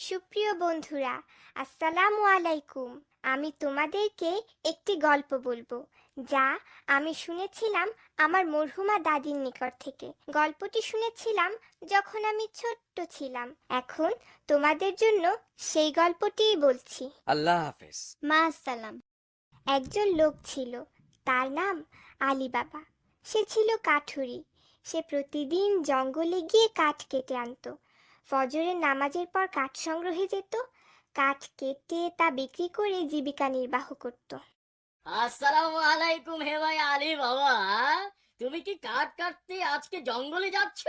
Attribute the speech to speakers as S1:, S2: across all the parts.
S1: সুপ্রিয় বন্ধুরা, আসসালামু আলাইকুম। আমি তোমাদেরকে একটি গল্প বলবো, যা আমি শুনেছিলাম আমার মরহুমা দাদির নিকট থেকে। গল্পটি শুনেছিলাম যখন আমি ছোট্ট ছিলাম। এখন তোমাদের জন্য সেই গল্পটিই বলছি।
S2: আল্লাহ হাফেজ।
S1: মা আসসালাম। একজন লোক ছিল, তার নাম আলী বাবা। সে ছিল কাঠুরি। সে প্রতিদিন জঙ্গলে গিয়ে কাঠ কেটে আনতো। ফজরের নামাজের পর কাঠ সংগ্রহে যেত। কাঠ কেটে তা বিক্রি করে জীবিকা নির্বাহ করত।
S3: আসসালামু আলাইকুম। হে ভাই আলী বাবা, তুমি কি কাঠ কাটতে আজকে জঙ্গলে যাচ্ছ?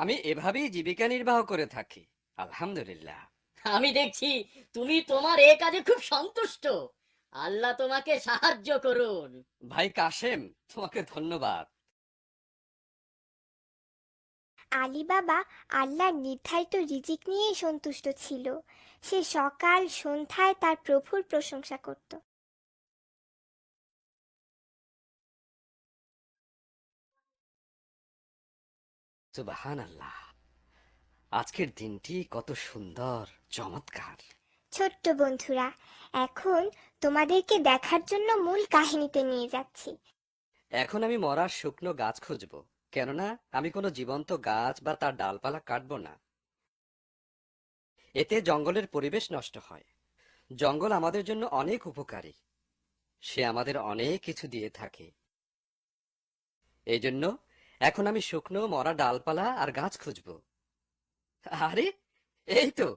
S2: আমি এভাবেই জীবিকা নির্বাহ করে থাকি, আলহামদুলিল্লাহ।
S3: আমি দেখছি তুমি তোমার এ কাজে খুব সন্তুষ্ট। আল্লাহ তোমাকে সাহায্য করুন।
S2: ভাই কাশেম, তোমাকে ধন্যবাদ।
S1: আলী বাবা আল্লাহর নির্ধারিত রিজিক নিয়েই সন্তুষ্ট ছিল। সে সকাল সন্ধ্যায় তার প্রভুর প্রশংসা করত।
S2: সুবহানাল্লাহ, আজকের দিনটি কত সুন্দর, চমৎকার।
S1: ছোট্ট বন্ধুরা, এখন তোমাদেরকে দেখার জন্য মূল কাহিনীতে নিয়ে যাচ্ছি।
S2: এখন আমি মরার শুকনো গাছ খুঁজবো, কেননা আমি কোনো জীবন্ত গাছ বা তার ডালপালা কাটবো না। এতে জঙ্গলের পরিবেশ নষ্ট হয়। জঙ্গল আমাদের জন্য অনেক উপকারী, সে আমাদের অনেক কিছু দিয়ে থাকে। এই জন্য এখন আমি শুকনো মরা ডালপালা আর গাছ খুঁজবো। আরে, এই তো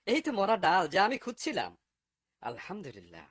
S2: এই তো মরা ডাল যা আমি খুঁজছিলাম। আলহামদুলিল্লাহ।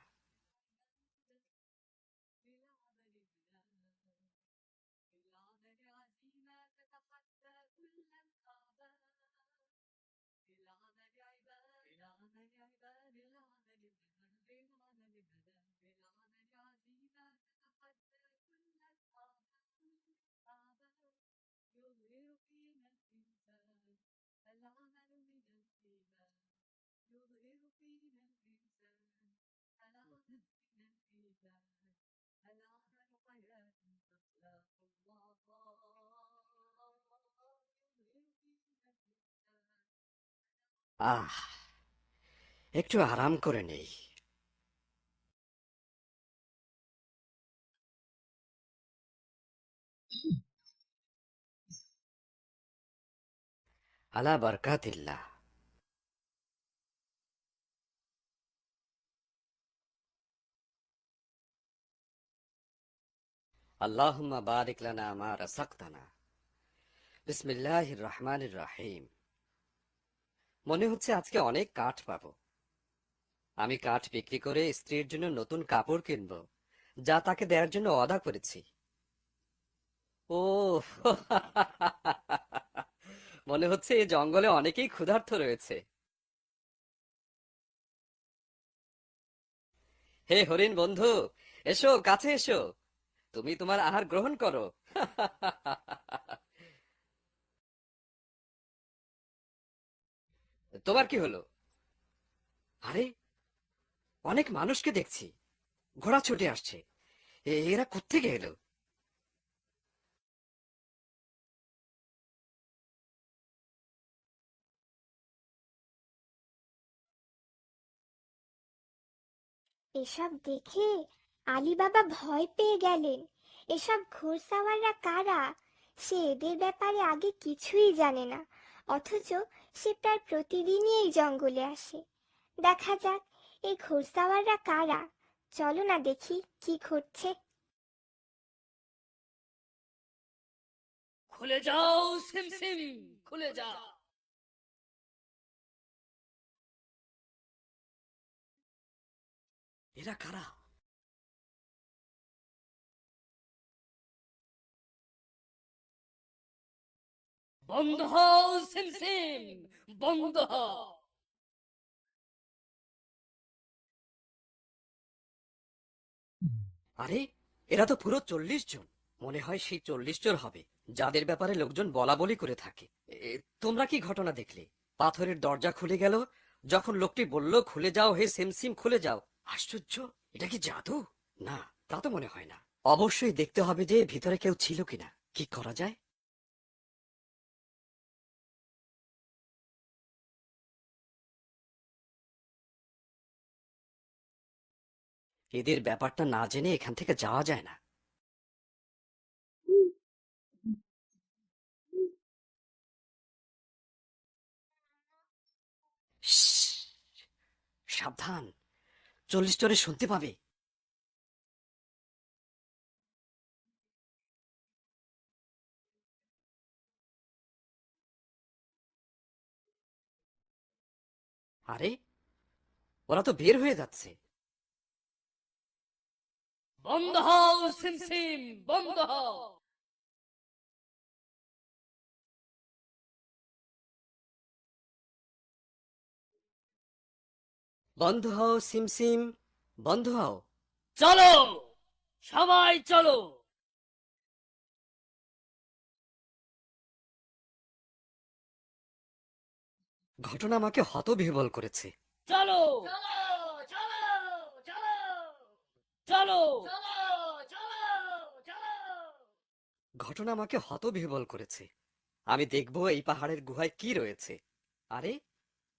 S2: আহ, একটু আরাম করে নেই। আলা বারকাতিল্লাহ। আল্লাহুম্মা বারিক লানা মা রাযাকতানা। বিসমিল্লাহির রহমানির রহিম। মনে হচ্ছে আজকে অনেক কাঠ পাবো। আমি কাঠ বিক্রি করে স্ত্রীর জন্য নতুন কাপড় কিনবো, যা তাকে দেওয়ার জন্য ওয়াদা করেছি। ও মনে হচ্ছে এই জঙ্গলে অনেকেই ক্ষুধার্ত রয়েছে। হে হরিণ বন্ধু, এসো কাছে এসো, তুমি তোমার আহার গ্রহণ করো। তোমার কি হলো? আরে, অনেক মানুষকে দেখছি, ঘোড়া ছুটে আসছে। এরা কোত্থেকে এলো?
S1: এসব দেখে আলী বাবা ভয় পেয়ে গেলেন। এসব ঘোড়সাওয়াররা কারা? সে এদের ব্যাপারে আগে কিছুই জানে না, অথচ সে প্রায় প্রতিদিনই এই জঙ্গলে আসে। দেখা যাক এই ঘোড়সাওয়াররা কারা। চলো না দেখি কি ঘটছে।
S3: খুলে যাও সিম সিম, খুলে যাও।
S2: এরা কারা?
S3: বন্ধ হও সিম সিম, বন্ধ হও।
S2: আরে, এরা তো পুরো 40 জন। মনে হয় সেই 40 জন হবে যাদের ব্যাপারে লোকজন বলা বলি করে থাকে। তোমরা কি ঘটনা দেখলে? পাথরের দরজা খুলে গেল যখন লোকটি বলল, খুলে যাও হে সিমসিম, খুলে যাও। আশ্চর্য, এটা কি জাদু? না, তা তো মনে হয় না। অবশ্যই দেখতে হবে যে ভিতরে কেউ ছিল কিনা। কি করা যায়? এদের ব্যাপারটা না জেনে এখান থেকে যাওয়া যায় না। শ্শ্, সাবধান, 40 চোরে শুনতে পাবে। আরে, ওরা তো বের হয়ে যাচ্ছে।
S3: বন্ধ হও সিমসিম, বন্ধ হও।
S2: বন্ধ হও সিমসিম, বন্ধ হও।
S3: চলো, সবাই চলো।
S2: ঘটনা আমাকে হতবিহ্বল করেছে।
S3: চলো চলো চলো চলো চলো চলো চলো।
S2: ঘটনা আমাকে হতবিহ্বল করেছে। আমি দেখব এই পাহাড়ের গুহায় কি রয়েছে। আরে,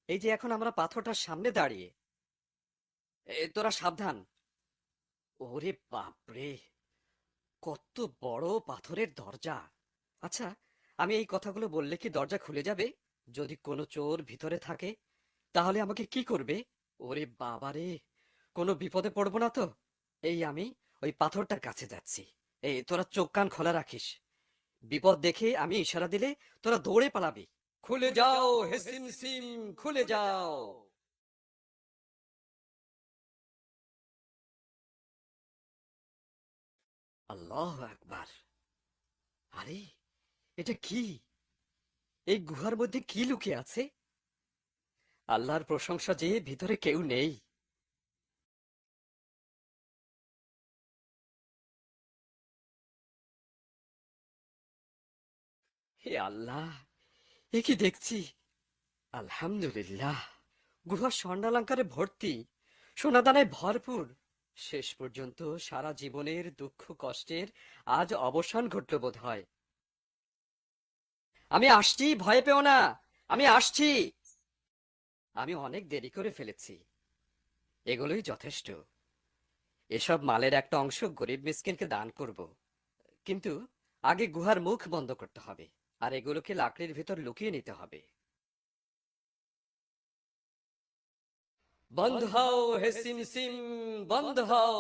S2: এই যে এখন আমরা পাথরটার সামনে দাঁড়িয়ে। তোরা সাবধান। ওরে বাপরে, কত বড় পাথরের দরজা! আচ্ছা, আমি এই কথাগুলো বললে কি দরজা খুলে যাবে? যদি কোনো চোর ভিতরে থাকে তাহলে আমাকে কি করবে? ওরে বাবারে, কোনো বিপদে পড়বো না তো? এই আমি ওই পাথরটার কাছে যাচ্ছি। এই তোরা চোখ কান খোলা রাখিস। বিপদ দেখে আমি ইশারা দিলে তোরা দৌড়ে পালাবি। খুলে যাও হে সিম সিম, খুলে যাও। আল্লাহ আকবার! আরে, এটা কি? এই গুহার মধ্যে কি লুকিয়ে আছে? আল্লাহর প্রশংসা যে ভিতরে কেউ নেই। হে আল্লাহ, এ কি দেখছি! আলহামদুলিল্লাহ, গুহা স্বর্ণালঙ্কারে ভর্তি, সোনাদানায় ভরপুর। শেষ পর্যন্ত সারা জীবনের দুঃখ কষ্টের আজ অবসান ঘটল বোধ হয়। আমি আসছি, ভয় পেও না, আমি আসছি। আমি অনেক দেরি করে ফেলেছি, এগুলোই যথেষ্ট। এসব মালের একটা অংশ গরিব মিসকিনকে দান করব, কিন্তু আগে গুহার মুখ বন্ধ করতে হবে, আর এগুলোকে লাকড়ির ভিতর লুকিয়ে নিতে হবে। বন্ধ হও হে সিম সিম, বন্ধ হও।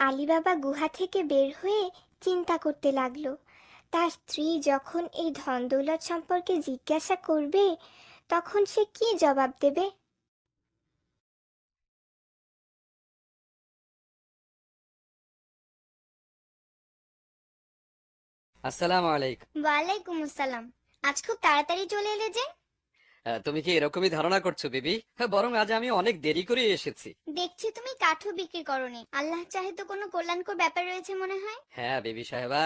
S1: আলী বাবা গুহা থেকে বের হয়ে চিন্তা করতে লাগলো, তার স্ত্রী যখন এই ধন দৌলত সম্পর্কে জিজ্ঞাসা করবে তখন সে কি জবাব দেবে।
S2: আসসালামু আলাইকুম।
S1: ওয়ালাইকুম আসসালাম। আজ খুব তাড়াতাড়ি চলে এলে যে?
S2: তুমি কি এরকমই ধারণা করছো বিবি? হ্যাঁ, বরং আজ আমি অনেক দেরি করে এসেছি।
S1: দেখছি তুমি কাঠও বিক্রি করোনি, আল্লাহ চাহে তো কোনো কল্যাণকর ব্যাপার রয়েছে মনে হয়।
S2: হ্যাঁ বিবি সাহেবা,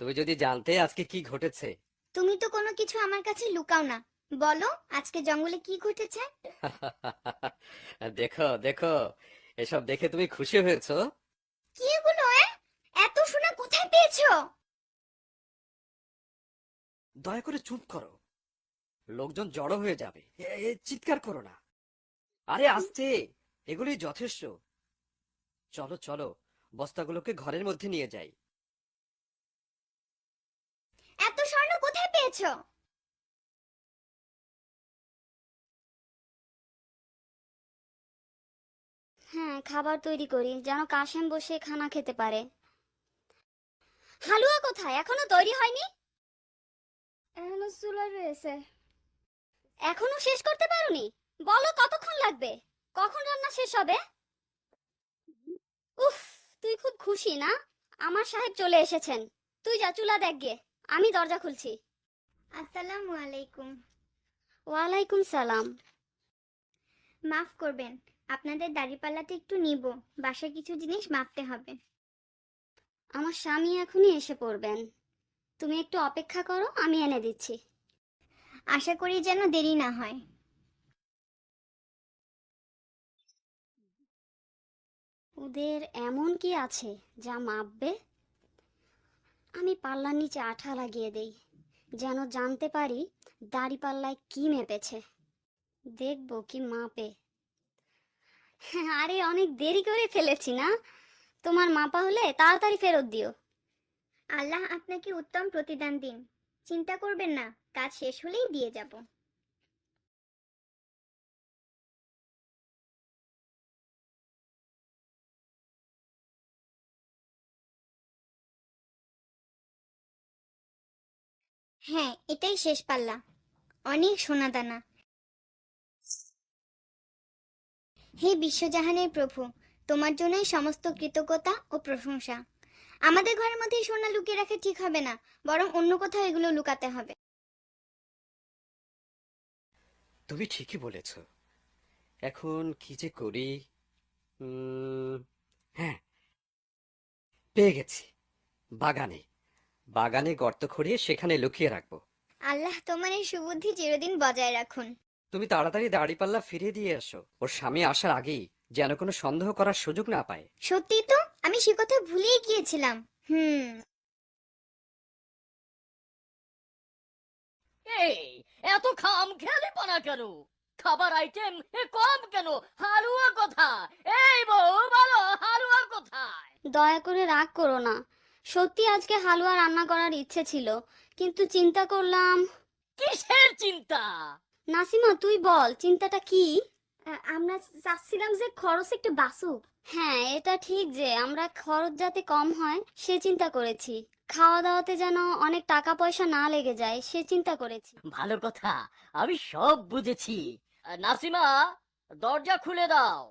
S2: তুমি যদি জানতে আজকে কি ঘটেছে।
S1: তুমি তো কোনো কিছু আমার কাছে লুকাও না, বলো আজকে জঙ্গলে কি ঘটেছে।
S2: দেখো দেখো, এসব দেখে তুমি খুশি হয়েছো?
S1: কি এগুলো? এত সোনা কোথায় পেয়েছো?
S2: দয়া করে চুপ করো, লোকজন জড়ো হয়ে যাবে। চিৎকার করো না। আরে আস্তে, এগুলোই যথেষ্ট। চলো চলো, বস্তাগুলোকে ঘরের মধ্যে নিয়ে যাই।
S1: এত স্বর্ণ কোথায় পেয়েছো?
S4: হ্যাঁ, খাবার তৈরি করি যেন কাশেম বসে খানা খেতে পারে। হালুয়া কোথায়? এখনো তৈরি হয়নি?
S1: এখনো চুলা রয়েছে।
S4: এখনো শেষ করতে পারোনি? বলো কতক্ষণ লাগবে? কখন রান্না শেষ হবে? উফ, তুই খুব খুশি না? আমার সাহেব চলে এসেছেন। তুই যা চুলা দেখ গে, আমি দরজা খুলছি।
S1: আসসালামু আলাইকুম।
S4: ওয়ালাইকুম সালাম।
S1: মাফ করবেন, আপনাদের দাড়িপাল্লাটা একটু নিব, বাসায় কিছু জিনিস মাপতে হবে।
S4: আমার স্বামী এখনই এসে পড়বেন, তুমি একটু অপেক্ষা করো, আমি এনে দিচ্ছি।
S1: আশা করি যেন দেরি না হয়।
S4: ওদের এমন কি আছে যা মাপবে? আমি পাল্লার নিচে আঠা লাগিয়ে দেই, যেন জানতে পারি দাড়িপাল্লায় কি মেপেছে। দেখবো কি মাপে। আরে অনেক দেরি করে ফেলেছি না? তোমার মাপা হলে তাড়াতাড়ি ফেরত দিও।
S1: আল্লাহ আপনাকে উত্তম প্রতিদান দিন। চিন্তা করবেন না, কাজ শেষ হলেই দিয়ে যাব। হ্যাঁ, এটাই শেষ পাল্লা। অনেক সোনাদানা। হে বিশ্বজাহানের প্রভু, তোমার জন্যই সমস্ত কৃতজ্ঞতা ও প্রশংসা। আমাদের ঘরের মধ্যে এই সোনা লুকিয়ে রাখা ঠিক হবে না, বরং অন্য কোথাও এগুলো লুকাতে হবে।
S2: তুমি ঠিকই বলেছ। এখন কি যে করি। হ্যাঁ, পেয়ে গেছি। বাগানে বাগানে গর্ত খুঁড়িয়ে সেখানে লুকিয়ে রাখবো।
S1: আল্লাহ তোমার এই সুবুদ্ধি চিরদিন বজায় রাখুন।
S2: তুমি তাড়াতাড়ি দাড়িপাল্লা ফিরিয়ে দিয়ে এসো, ওর স্বামী আসার আগেই যেন কোনো সন্দেহ করার সুযোগ না পায়।
S1: সত্যি তো, আমি সে কথা ভুলেই গিয়েছিলাম।
S3: এই, এত খামখেয়ালিপনা কেন? খাবার আইটেম কম কেন? হালুয়া কোথায়? এই বউ, বলো হালুয়া কোথায়?
S4: দয়া করে রাগ করো না। সত্যি আজকে হালুয়া রান্না করার ইচ্ছে ছিল, কিন্তু চিন্তা করলাম।
S3: কিসের চিন্তা?
S4: নাসিমা, তুই বল চিন্তাটা কি?
S1: আমরা চাচ্ছিলাম যে খরচ একটু বাঁচুক।
S4: হ্যাঁ, এটা ঠিক যে আমরা খরচ যাতে কম হয় সে চিন্তা করেছি। খাওয়া দাওয়াতে যেন অনেক টাকা পয়সা না লেগে যায় সে চিন্তা করেছি।
S3: ভালো কথা, আমি সব বুঝেছি। নাসিমা, দরজা খুলে দাও।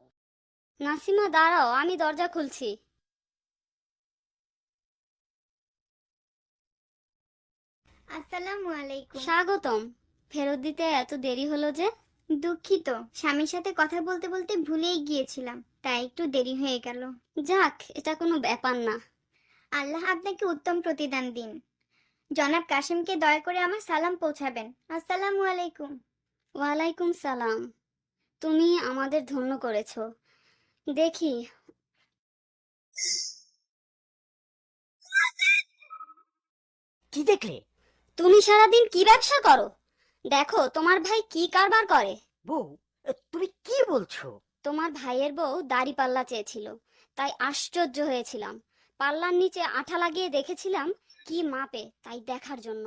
S4: নাসিমা দাঁড়াও, আমি দরজা খুলছি।
S1: আসসালামু আলাইকুম।
S4: স্বাগতম। ফেরত দিতে এত দেরি হলো যে?
S1: দুঃখিত, স্বামীর সাথে কথা বলতে বলতে ভুলেই গিয়েছিলাম, তাই একটু দেরি হয়ে গেল।
S4: যাক, এটা কোনো ব্যাপার না।
S1: আল্লাহ আপনাকে উত্তম প্রতিদান দিন। জনাব কাশিমকে দয়া করে আমার সালাম পৌঁছাবেন। আসসালামু আলাইকুম।
S4: ওয়ালাইকুম সালাম। তুমি আমাদের ধন্য করেছো। দেখি।
S3: কি দেখলে?
S4: তুমি সারাদিন কি ব্যবসা করো? দেখো তোমার ভাই কি কারবার করে।
S3: বউ, তুমি কি বলছো?
S4: তোমার ভাইয়ের বউ দাড়ি পাল্লা চেয়েছিল, তাই আশ্চর্য হয়েছিলাম। পাল্লার নিচে আঠা লাগিয়ে দেখেছিলাম কি মাপে, তাই দেখার জন্য।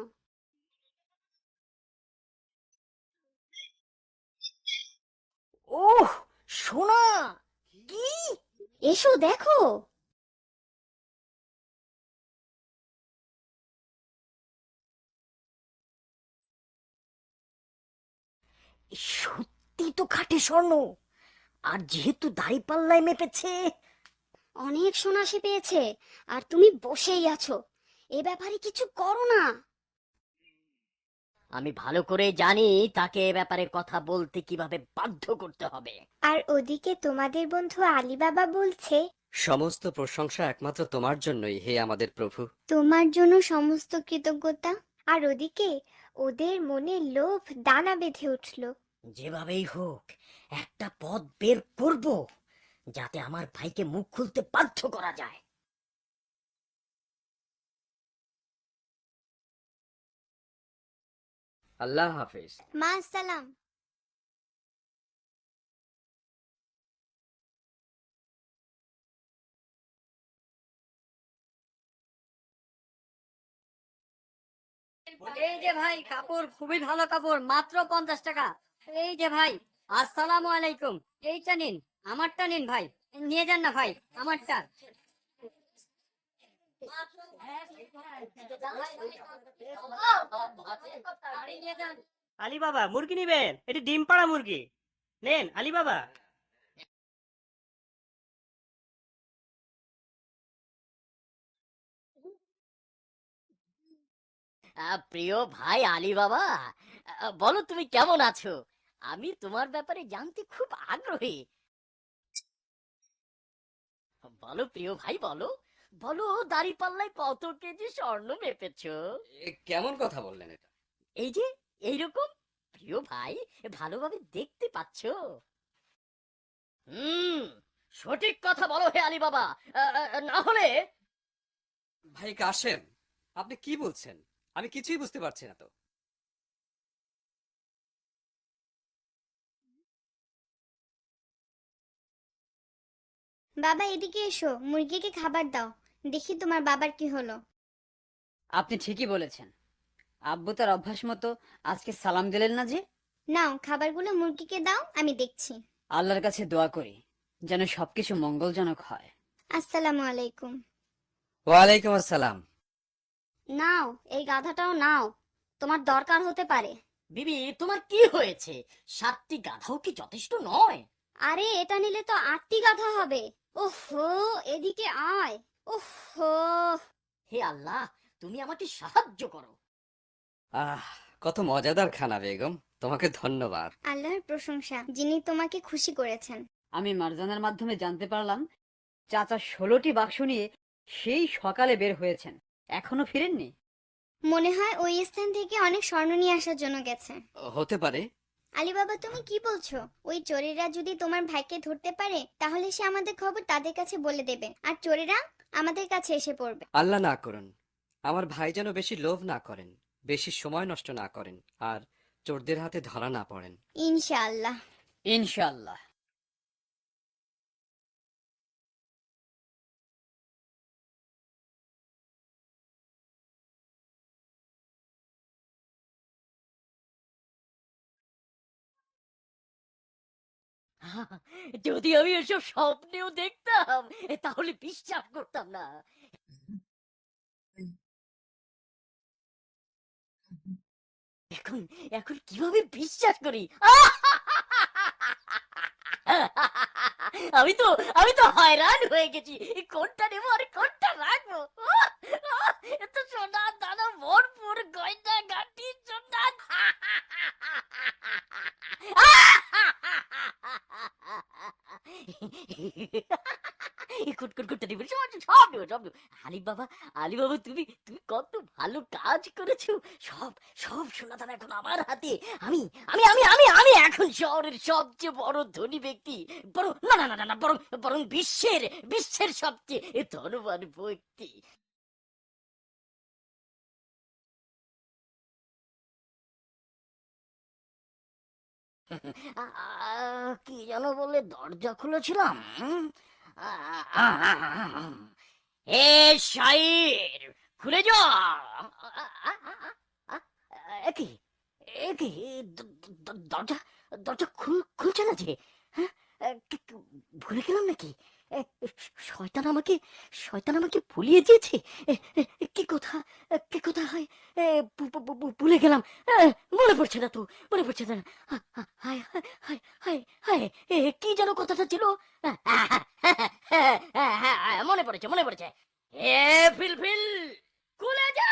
S3: ওহ, সোনা! কি?
S4: এসো দেখো।
S3: সত্যি তো খাঁটি স্বর্ণ। আর যেহেতু দাঁড়িপাল্লায় মেপেছে।
S4: অনেক সোনা সে পেয়েছে, আর তুমি বসেই আছো। এ ব্যাপারে কিছু করো না।
S3: আমি ভালো করে জানি তাকে এ ব্যাপারে কথা বলতে কিভাবে বাধ্য করতে হবে।
S1: আর ওদিকে তোমাদের বন্ধু আলী বাবা বলছে,
S2: সমস্ত প্রশংসা একমাত্র তোমার জন্যই, হে আমাদের প্রভু।
S1: তোমার জন্য সমস্ত কৃতজ্ঞতা। আর ওদিকে ওদের মনে লোভ দানা বেঁধে উঠল।
S3: যেভাবেই হোক একটা পথ বের করব, যাতে আমার ভাইকে মুখ খুলতে বাধ্য করা যায়।
S2: আল্লাহ হাফেজ।
S1: মা সালাম।
S3: এই যে ভাই, কাপড় খুবই ভালো কাপড়, মাত্র 50 টাকা। এই যে ভাই, আসসালামু আলাইকুম। এইটা নিন, আমারটা নিন ভাই। নিয়ে যান না ভাই, আমারটা।
S5: আলী বাবা, মুরগি নিবেন? এটি ডিম পাড়া মুরগি নেন আলী বাবা।
S3: প্রিয় ভাই আলী বাবা, বলো তুমি কেমন আছো? আমি তোমার ব্যাপারে জানতে খুব আগ্রহী। বলো প্রিয় ভাই, বলো বলো, দাঁড়িপাল্লায় কত কেজি স্বর্ণ মেপেছো?
S2: কেমন কথা বললেন এটা?
S3: এই যে এইরকম। প্রিয় ভাই, ভালোভাবে দেখতে পাচ্ছো? হুম, সঠিক কথা বলো হে আলী বাবা, না হলে।
S2: ভাই কাশেম, আপনি কি বলছেন? আমি কিছুই বুঝতে পারছি না তো।
S1: বাবা এদিকে এসো, মুরগিকে খাবার দাও, দেখি তোমার বাবার কি হলো।
S6: আপনি ঠিকই বলেছেন। আব্বু তার অভ্যাস মতো আজকে সালাম দিলেন না যে।
S1: নাও খাবারগুলো মুরগিকে দাও, আমি দেখছি।
S6: আল্লাহর কাছে দোয়া করি যেন সবকিছু মঙ্গলজনক হয়।
S1: আসসালামু আলাইকুম।
S2: ওয়ালাইকুম আসসালাম।
S4: নাও, এই গাধাটাও নাও, তোমার দরকার হতে পারে।
S3: বিবি, তোমার কি হয়েছে? 7টি গাধাও কি যথেষ্ট নয়?
S4: আরে এটা নিলে তো 8টি গাধা হবে। ওহো, এদিকে আয়। ওহো।
S3: হে আল্লাহ, তুমি আমাকে সাহায্য করো।
S2: আহ, কত মজাদার খানা বেগম, তোমাকে ধন্যবাদ।
S1: আল্লাহর প্রশংসা, যিনি তোমাকে খুশি করেছেন।
S6: আমি মারজানের মাধ্যমে জানতে পারলাম চাচা 16টি বাক্স নিয়ে সেই সকালে বের হয়েছেন, এখনো ফিরেননি।
S1: মনে হয় ওই স্থান থেকে অনেক স্বর্ণ নিয়ে আসার জন্য গেছে।
S2: হতে পারে।
S1: আলী বাবা, তুমি কি বলছো? ওই চোরেরা যদি তোমার ভাইকে ধরতে পারে তাহলে সে আমাদের খবর তাদের কাছে বলে দেবে, আর চোরেরা আমাদের কাছে এসে পড়বে।
S2: আল্লাহ না করুন, আমার ভাই যেন বেশি লোভ না করেন, বেশি সময় নষ্ট না করেন, আর চোরদের হাতে ধরা না পড়েন।
S1: ইনশাআল্লাহ।
S6: ইনশাআল্লাহ।
S3: যদি আমি এসব স্বপ্নেও দেখতাম, তাহলে বিশ্বাস করতাম না। এখন এখন কিভাবে বিশ্বাস করি? আমি তো আমি তো হয়রান হয়ে গেছি, কোনটা নেবো আর কোনটা রাখবো। এত সোনা দানা ভরপুর গয়না গাটি সোনা। কুটকুটকুটটা দিবে, সব সব দেবো, সব দেবো। আলী বাবা, আলী বাবা, তুমি তুমি কত ভালো কাজ করেছো। সব সব সোনা দানা এখন আমার হাতে। আমি আমি আমি আমি আমি এখন শহরের সবচেয়ে বড় ধনী ব্যক্তি। বরং না না না না না, বরং বরং বিশ্বের বিশ্বের সবচেয়ে ধনবান ব্যক্তি। কি যেন বলে দরজা খুলেছিলাম? এ শাইর, খুলে যা। একই একই, দরজা দরজা খুলছে না যে। হ্যাঁ, ভুলে গেলাম নাকি? এ, শয়তান আমাকে শয়তান আমাকে ভুলিয়ে দিয়েছে। কি কথা, কি কথা হয়? ভুলে গেলাম। মনে পড়ছে না তো, মনে পড়ছে না। হায় হায় হায় হায় হায়, কি যেন কথাটা ছিল? মনে পড়েছে, মনে পড়েছে। এ ফিলফিল, খুলে যা।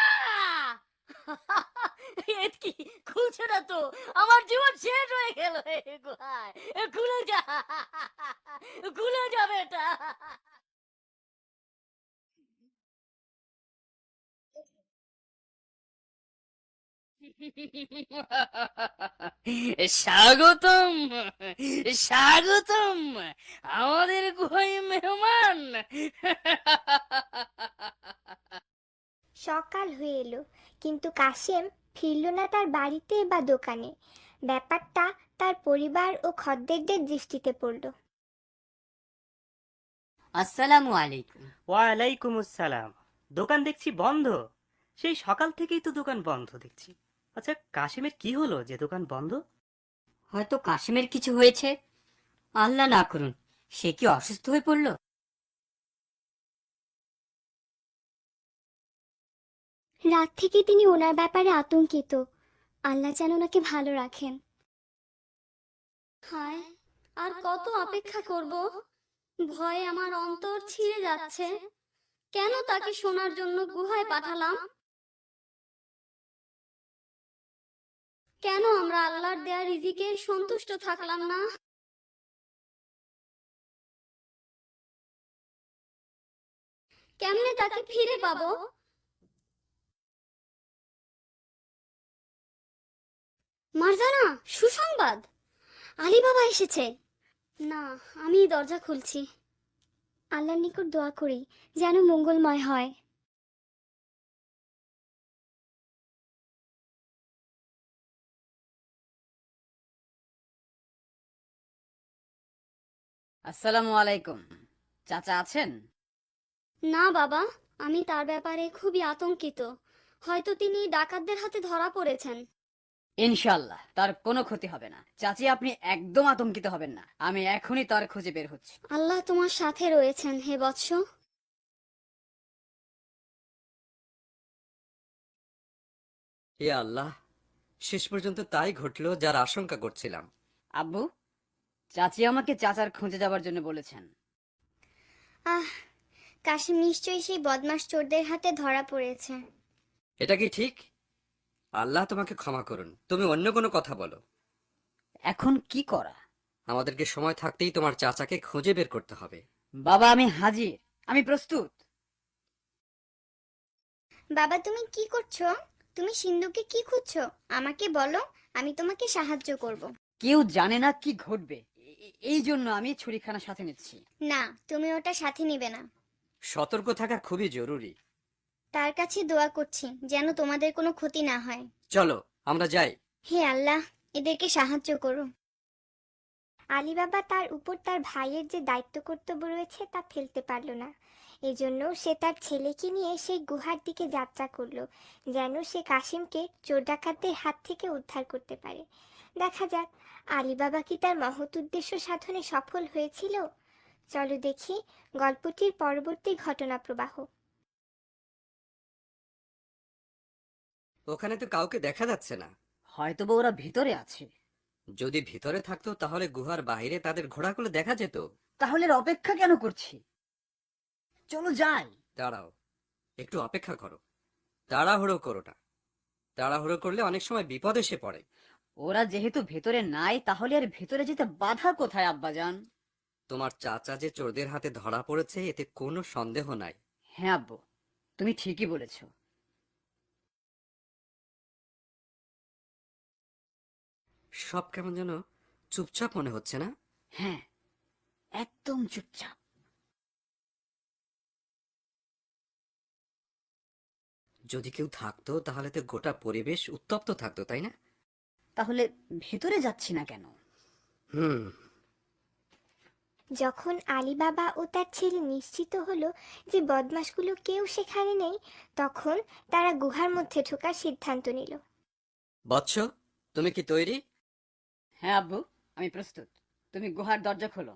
S3: এ কি, খুলছে না তো? আমার জীবন শেষ হয়ে গেল এ গুহায়। খুলে যা, খুলে যাবে এটা।
S7: স্বাগতম, স্বাগতম আমাদের গুহায় মেহমান।
S1: সকাল হয়ে এলো, কিন্তু কাশেম ফিরল না তার বাড়িতে বা দোকানে। ব্যাপারটা তার পরিবার ও খদ্দেরদের দৃষ্টিতে পড়ল।
S6: আসসালামু আলাইকুম।
S5: ওয়ালাইকুম আসসালাম। দোকান দেখছি বন্ধ। সেই সকাল থেকেই তো দোকান বন্ধ দেখছি। আচ্ছা, কাশিমের কি হলো যে দোকান বন্ধ?
S6: হয়তো কাশিমের কিছু হয়েছে। আল্লাহ না করুন, সে কি অসুস্থ হয়ে পড়লো?
S1: রাত থেকে তিনি ওনার ব্যাপারে আতঙ্কিত। আল্লাহ যেন ওনাকে ভালো রাখেন।
S4: হায়, আর কত অপেক্ষা করব? ভয়ে আমার অন্তর ছিঁড়ে যাচ্ছে। কেন তাকে শোনার জন্য গুহায় পাঠালাম? কেন আমরা আল্লাহর দেয়া রিজিকে সন্তুষ্ট থাকলাম না? কেমনে তাকে ফিরে পাবো? মারজানা, সুসংবাদ! আলী বাবা এসেছে। না, আমি দরজা খুলছি। আল্লাহর নিকট দোয়া করি যেন মঙ্গলময় হয়।
S6: আসসালামু আলাইকুম। চাচা আছেন?
S4: না বাবা, আমি তার ব্যাপারে খুবই আতঙ্কিত। হয়তো তিনি ডাকাতদের হাতে ধরা পড়েছেন।
S6: ইনশাল্লাহ তার কোনো ক্ষতি হবে না চাচি, আপনি একদম আতঙ্কিত হবেন না, আমি এখনই তার খুঁজে বের হচ্ছি।
S4: আল্লাহ তোমার সাথে রয়েছেন হে বৎস।
S2: হে আল্লাহ, শেষ পর্যন্ত তাই ঘটলো যার আশঙ্কা করছিলাম।
S6: আব্বু, চাচি আমাকে চাচার খুঁজে যাবার জন্য বলেছেন।
S1: আহ, কাশিম নিশ্চয়ই সেই বদমাশ চোরদের হাতে ধরা পড়েছে।
S2: এটা কি ঠিক? আল্লাহ তোমাকে ক্ষমা করুন, তুমি অন্য কোনো কথা বলো।
S6: এখন কি করা?
S2: আমাদেরকে সময় থাকতেই তোমার চাচাকে খুঁজে বের করতে হবে।
S6: বাবা আমি হাজির, আমি প্রস্তুত।
S1: বাবা, তুমি কি করছো? তুমি সিন্ধুকে কি খুঁজছো? আমাকে বলো, আমি তোমাকে সাহায্য করব।
S6: কেউ জানে না কি ঘটবে, এই জন্য আমি ছুরিখানা সাথে নিচ্ছি।
S1: না, তুমি ওটা সাথে নিবে না।
S2: সতর্ক থাকা খুবই জরুরি।
S1: তার কাছে দোয়া করছি যেন তোমাদের কোনো ক্ষতি না হয়।
S2: চলো আমরা যাই।
S1: হে আল্লাহ, এদেরকে সাহায্য করো। আলী বাবা তার উপর তার ভাইয়ের যে দায়িত্ব কর্তব্য রয়েছে তা ফেলতে পারল না। এজন্য সে তার ছেলেকে নিয়ে সেই গুহার দিকে যাত্রা করলো, যেন সে কাশিমকে চোর ডাকাতদের হাত থেকে উদ্ধার করতে পারে। দেখা যাক আলী বাবা কি তার মহৎ উদ্দেশ্য সাধনে সফল হয়েছিল। চলো দেখি গল্পটির পরবর্তী ঘটনা প্রবাহ।
S2: ওখানে তো কাউকে দেখা যাচ্ছে না।
S6: হয়তো বা ওরা ভিতরে আছে।
S2: যদি ভিতরে থাকতো তাহলে গুহার বাইরে তাদের ঘোড়াগুলো দেখা যেত।
S6: তাহলে এর অপেক্ষা কেন করছি? চলো যাই।
S2: দাঁড়াও, একটু অপেক্ষা করো। তাড়াহুড়ো করো না। তাড়াহুড়ো করলে অনেক সময় বিপদ এসে পড়ে।
S6: ওরা যেহেতু ভেতরে নাই, তাহলে আর ভেতরে যেতে বাধা কোথায় আব্বাজান?
S2: তোমার চাচা যে চোরদের হাতে ধরা পড়েছে এতে কোনো সন্দেহ নাই।
S6: হ্যাঁ আব্বু, তুমি ঠিকই বলেছ।
S2: সব কেমন যেন চুপচাপ মনে হচ্ছে না?
S6: হ্যাঁ, একদম চুপচাপ।
S2: যদি কেউ থাকতো তাহলে তো গোটা পরিবেশ উত্তপ্ত থাকতো, তাই না?
S6: তাহলে ভেতরে যাচ্ছি না কেন?
S2: হুম।
S1: যখন আলী বাবা ও তার ছেলে নিশ্চিত হলো যে বদমাশগুলো কেউ সেখানে নেই, তখন তারা গুহার মধ্যে ঢোকার সিদ্ধান্ত নিল।
S2: বৎস, তুমি কি তৈরি?
S6: হ্যাঁ আব্বু, আমি প্রস্তুত। তুমি গুহার দরজা খোলো।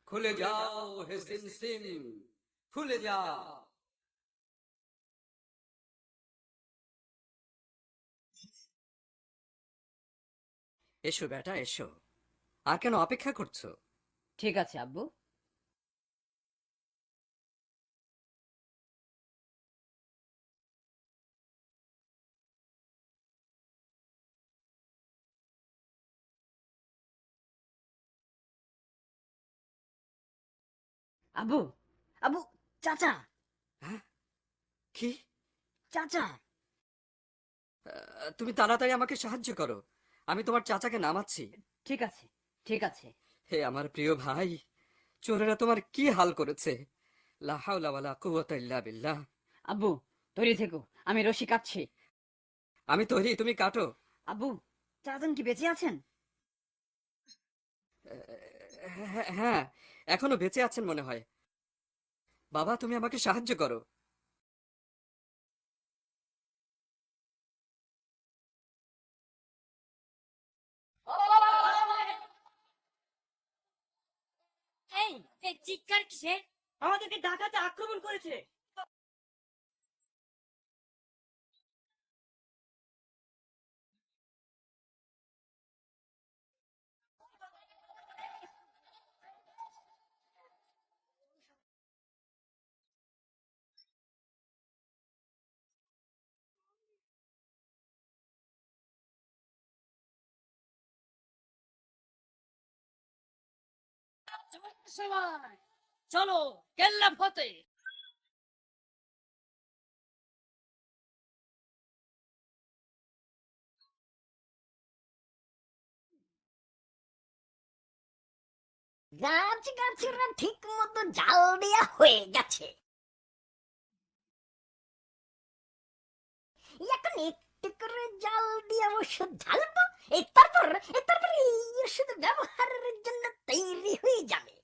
S2: খুলে যাও হে সিম, খুলে যাও। এসো বেটা, এসো। আর কেন অপেক্ষা করছো?
S6: ঠিক আছে আব্বু। আব্বু, আব্বু, চাচা,
S2: হ্যাঁ? কি?
S6: চাচা।
S2: তুমি তাড়াতাড়ি আমাকে সাহায্য করো, আমি তোমার চাচাকে নামাচ্ছি।
S6: ঠিক আছে, ঠিক আছে।
S2: হে আমার প্রিয় ভাই, চোরেরা তোমার কি হাল করেছে! লা হাওলা ওয়ালা কুওয়াতা ইল্লা বিল্লাহ।
S6: আব্বু, তৈরি থেকো, আমি রশি কাটছি।
S2: আমি তৈরি, তুমি কাটো।
S6: আব্বু, চাচান কি বেঁচে আছেন?
S2: হ্যাঁ হ্যাঁ, এখনো বেঁচে আছেন মনে হয়। বাবা, তুমি আমাকে সাহায্য করো।
S7: এই এই চিৎকার কিসের?
S5: আমাদেরকে ডাকাতে আক্রমণ করেছে।
S7: সময় চলো, কেল্লা ফতে।
S3: গাছ গাছরা ঠিক মতো জাল দেয়া হয়ে গেছে। এখন একটু করে জাল দিয়ে অবশ্য ঢালবো, তারপর এই ওষুধ ব্যবহারের জন্য তৈরি হয়ে যাবে।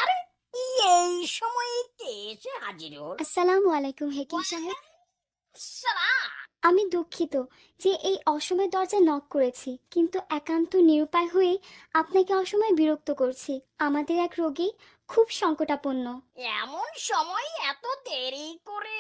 S3: আরে এই সময়ে কে এসে হাজির হল?
S4: আসসালামু আলাইকুম হেকিম সাহেব।
S3: সালাম।
S4: আমি দুঃখিত যে এই অসময়ে দরজা নক করেছি, কিন্তু একান্ত নিরুপায় হয়ে আপনাকে অসময়ে বিরক্ত করছি। আমাদের এক রোগী খুব সংকটাপন্ন।
S3: এমন সময় এত দেরি করে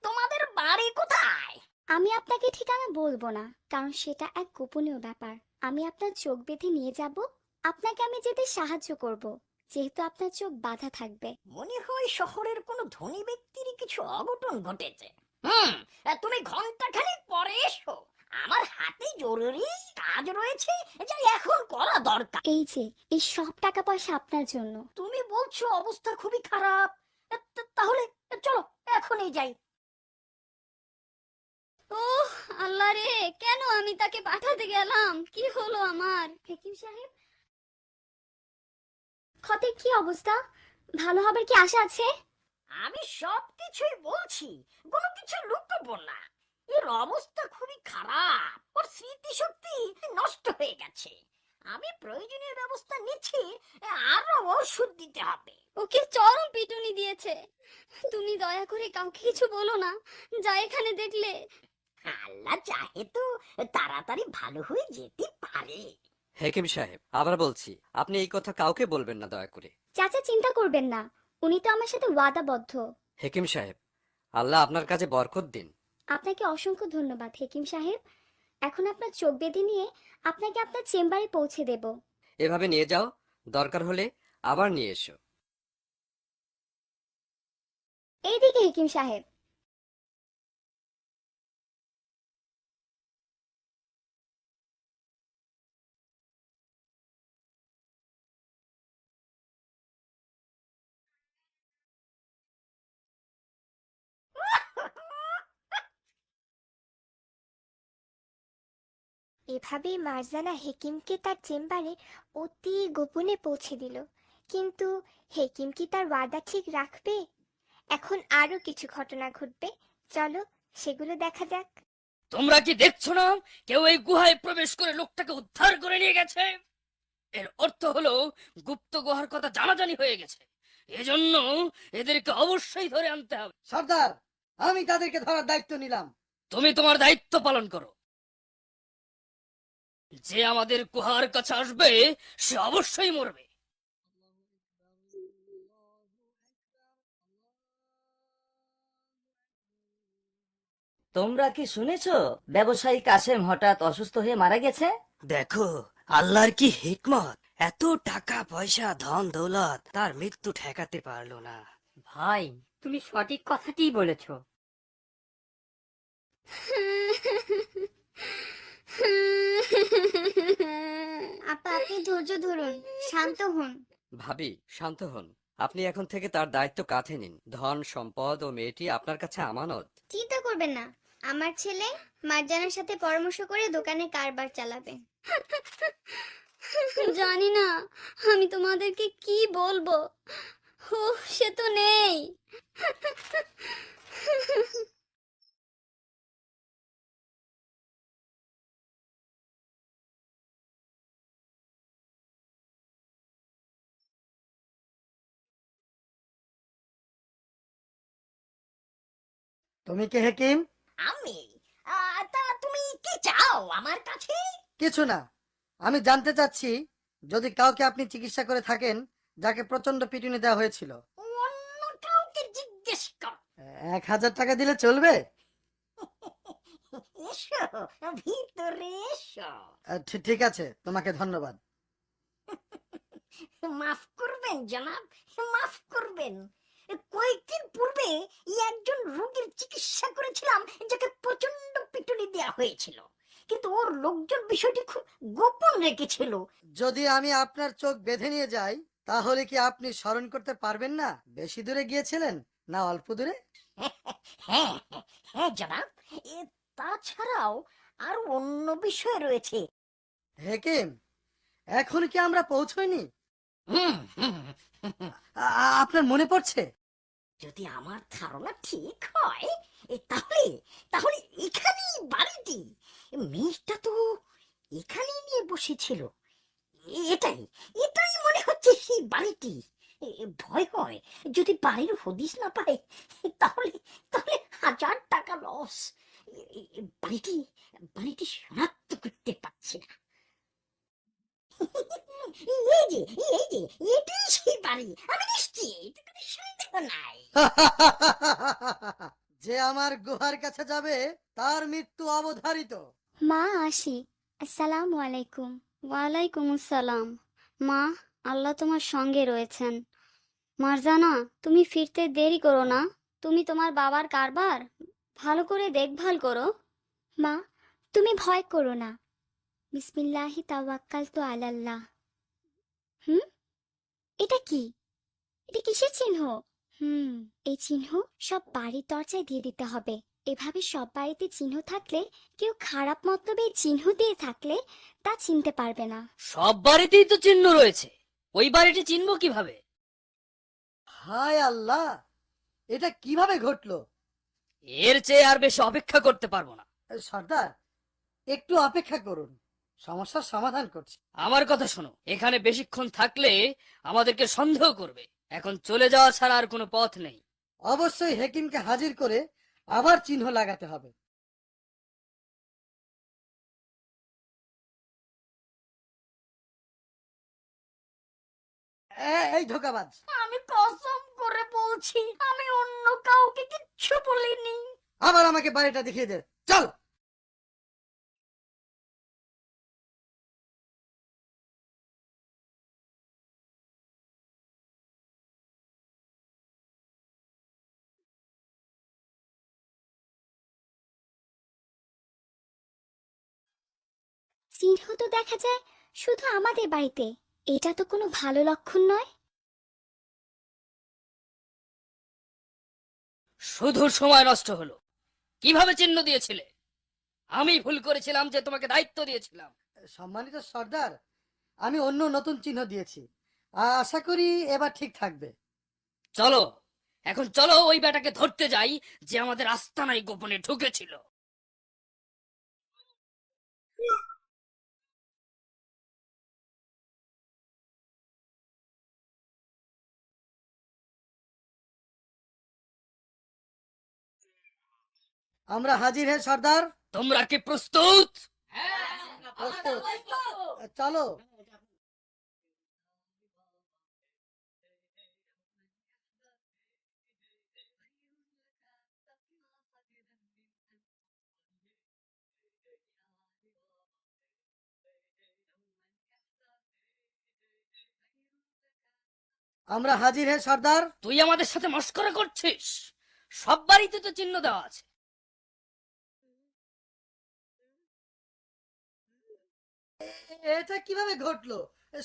S3: তোমাদের বাড়ি কোথায়?
S4: আমি আপনাকে ঠিকানা বলবো না, কারণ সেটা এক গোপনীয় ব্যাপার। আমি আপনার চোখ বেঁধে নিয়ে যাব, আপনাকে আমি যেতে সাহায্য করব, যেহেতু আপনার চোখ বাঁধা থাকবে।
S3: মনে হয় শহরের কোনো ধনী ব্যক্তির কিছু অঘটন ঘটেছে। তুমি ঘন্টাখানেক পরে এসো, আমার হাতে জরুরি কাজ রয়েছে যা এখন করা দরকার।
S4: এই যে এই সব টাকা পয়সা আপনার জন্য।
S3: তুমি বলছো অবস্থা খুবই খারাপ, তাহলে চলো এখনই যাই।
S4: ওহ আল্লাহ রে, কেন আমি তাকে পাঠাতে গেলাম? কি হলো আমার? হেকিম সাহেব, ক্ষতের কি অবস্থা? ভালো হবার কি আশা আছে?
S3: আমি সবকিছুই বলছি, কোনো কিছু লুকাবো না। এর অবস্থা খুবই খারাপ, ওর স্মৃতিশক্তি নষ্ট হয়ে গেছে। আমি প্রয়োজনীয় ব্যবস্থা নিচ্ছি, আরো ওষুধ দিতে হবে।
S4: ওকে চরম পিটুনি দিয়েছে। তুমি দয়া করে কাউকে কিছু বলো না, যা এখানে দেখলে।
S3: আল্লাহ চাহে তো তাড়াতাড়ি ভালো হয়ে যেতে পারে।
S2: হেকিম সাহেব, আবার বলছি, আপনি এই কথা কাউকে বলবেন না দয়া করে।
S4: চাচা চিন্তা করবেন না, উনি তো আমার সাথে ওয়াদাবদ্ধ।
S2: হেকিম সাহেব, আল্লাহ আপনার কাছে বরকত দিন।
S4: আপনাকে অসংখ্য ধন্যবাদ হেকিম সাহেব। এখন আপনার চোখ বেঁধে নিয়ে আপনাকে আপনার চেম্বারে পৌঁছে দেব।
S2: এভাবে নিয়ে যাও, দরকার হলে আবার নিয়ে এসো।
S4: এইদিকে হেকিম সাহেব।
S1: এভাবেই মারজানা হেকিমকে তার চেম্বারে অতি গোপনে পৌঁছে দিল। কিন্তু হেকিম কি তার ওয়াদা ঠিক রাখবে? এখন আরো কিছু ঘটনা ঘটবে, চলো সেগুলো দেখা যাক।
S7: তোমরা কি দেখছো না, কেউ এই গুহায় প্রবেশ করে লোকটাকে উদ্ধার করে নিয়ে গেছে? এর অর্থ হলো গুপ্ত গুহার কথা জানাজানি হয়ে গেছে। এজন্য এদেরকে অবশ্যই ধরে আনতে হবে।
S8: সর্দার, আমি তাদেরকে ধরার দায়িত্ব নিলাম।
S7: তুমি তোমার দায়িত্ব পালন করো। যে আমাদের গুহার কাছে আসবে সে অবশ্যই মরবে।
S3: তোমরা কি শুনেছো ব্যবসায়ী কাসেম হঠাৎ অসুস্থ হয়ে মারা গেছে?
S2: দেখো, আল্লাহর কি হিকমত, এত টাকা পয়সা ধন দৌলত তার মৃত্যু ঠেকাতে পারলো না।
S3: ভাই, তুমি সঠিক কথাটিই বলেছো।
S4: আপা আপনি ধৈর্য ধরুন, শান্ত হন।
S2: ভাবি, শান্ত হন। আপনি এখন থেকে তার দায়িত্ব কাঁধে নিন। ধন সম্পদ ও মেয়েটি আপনার কাছে আমানত।
S4: চিন্তা করবেন না, আমার ছেলে মার্জানার সাথে পরামর্শ করে দোকানে কারবার চালাবে। জানি না আমি তোমাদেরকে কি বলবো। সে তো নেই।
S8: তুমি কে হেকিম?
S3: আমি? তা তুমি কি চাও আমার কাছে?
S8: কিছু না, আমি জানতে চাচ্ছি, যদি কাউকে আপনি চিকিৎসা করে থাকেন যাকে প্রচন্ড পিটুনি দেওয়া হয়েছিল,
S3: অন্য কাউকে জিজ্ঞেস কর।
S8: 1000 টাকা দিলে চলবে?
S3: এসো, ভিতরে এসো।
S8: ঠিক আছে, তোমাকে ধন্যবাদ।
S3: মাফ করবেন জনাব, মাফ করবেন। কয়েকদিন পূর্বে একজন রোগীর চিকিৎসা করেছিলাম যাকে প্রচন্ড পিটুনি দেওয়া হয়েছিল, কিন্তু ওর লোকজন বিষয়টি খুব গোপন রেখেছিল।
S8: যদি আমি আপনার চোখ বেঁধে নিয়ে যাই, তাহলে কি আপনি স্মরণ করতে পারবেন না বেশি দূরে গিয়েছিলেন না অল্প দূরে?
S3: হ্যাঁ হ্যাঁ জনাব, তাছাড়াও আর অন্য বিষয় রয়েছে।
S8: হেকিম, এখন কি আমরা পৌঁছইনি?
S7: হুম, হুম, হুম।
S8: আপনার মনে পড়ছে?
S3: যদি আমার ধারণা ঠিক হয় তাহলে তাহলে এখানেই বাড়িটি, মেয়েটা তো এখানেই নিয়ে বসেছিল। এটাই এটাই মনে হচ্ছে সেই বাড়িটি। ভয় হয় যদি বাড়ির হদিস না পায়, তাহলে তাহলে 1000 টাকা লস। বাড়িটি বাড়িটি শনাক্ত করতে পারছি না। এই যে এই যে এটাই সেই বাড়ি, আমি নিশ্চিত, কোনো সন্দেহ নাই।
S8: যে আমার গুহার কাছে যাবে তার মৃত্যু অবধারিত।
S1: মা আসি। আসসালামু আলাইকুম।
S4: ওয়ালাইকুম আসসালাম। মা, আল্লাহ তোমার সঙ্গে রয়েছেন। মারজানা, তুমি ফিরতে দেরি করো না। তুমি তোমার বাবার কারবার ভালো করে দেখভাল করো।
S1: মা, তুমি ভয় করো না। বিসমিল্লাহি তাওয়াক্কালতু আলাল্লাহ। হুম, এটা কি? এটা কিসের চিহ্ন? এই চিহ্ন সব বাড়ির দরজায় দিয়ে দিতে হবে। এভাবে সব বাড়িতে চিহ্ন থাকলে কেউ খারাপ মতলবে এই চিহ্ন দিয়ে থাকলে তা চিনতে পারবে না।
S7: সব বাড়িতেই তো চিহ্ন রয়েছে, ওই বাড়িটি চিনবো কিভাবে?
S8: হায় আল্লাহ, এটা কিভাবে ঘটলো?
S7: এর চেয়ে আর বেশি অপেক্ষা করতে পারবো না।
S8: সর্দার, একটু অপেক্ষা করুন, সমস্যার সমাধান করছি।
S7: আমার কথা শোনো, এখানে বেশিক্ষণ থাকলে আমাদেরকে সন্দেহ করবে। এখন চলে যাওয়া ছাড়া আর কোনো পথ নেই।
S8: অবশ্যই হেকিমকে হাজির করে আবার চিহ্ন লাগাতে হবে। এই ধোকাবাজ!
S3: আমি কসম করে বলছি, আমি অন্য কাউকে কিচ্ছু বলিনি।
S8: আবার আমাকে বাড়িটা দেখিয়ে দে, চল।
S1: চিহ্ন তো দেখা যায় শুধু আমাদের বাড়িতে। এটা তো কোনো ভালো লক্ষণ নয়।
S7: শুধু সময় নষ্ট হলো। কিভাবে চিহ্ন দিয়েছিলে? আমি ভুল করেছিলাম যে তোমাকে দায়িত্ব দিয়েছিলাম।
S8: সম্মানিত সর্দার, আমি অন্য নতুন চিহ্ন দিয়েছি, আশা করি এবার ঠিক থাকবে।
S7: চলো, এখন চলো ওই বেটাকে ধরতে যাই যে আমাদের আস্তানায় গোপনে ঢুকেছিল।
S8: আমরা হাজির হে সর্দার।
S7: তোমরা কি প্রস্তুত?
S8: প্রস্তুত। চলো। আমরা হাজির হে সর্দার।
S7: তুই আমাদের সাথে মস্করা করছিস? সব বাড়িতে তো চিহ্ন দেওয়া আছে।
S8: এটা কিভাবে ঘটলো?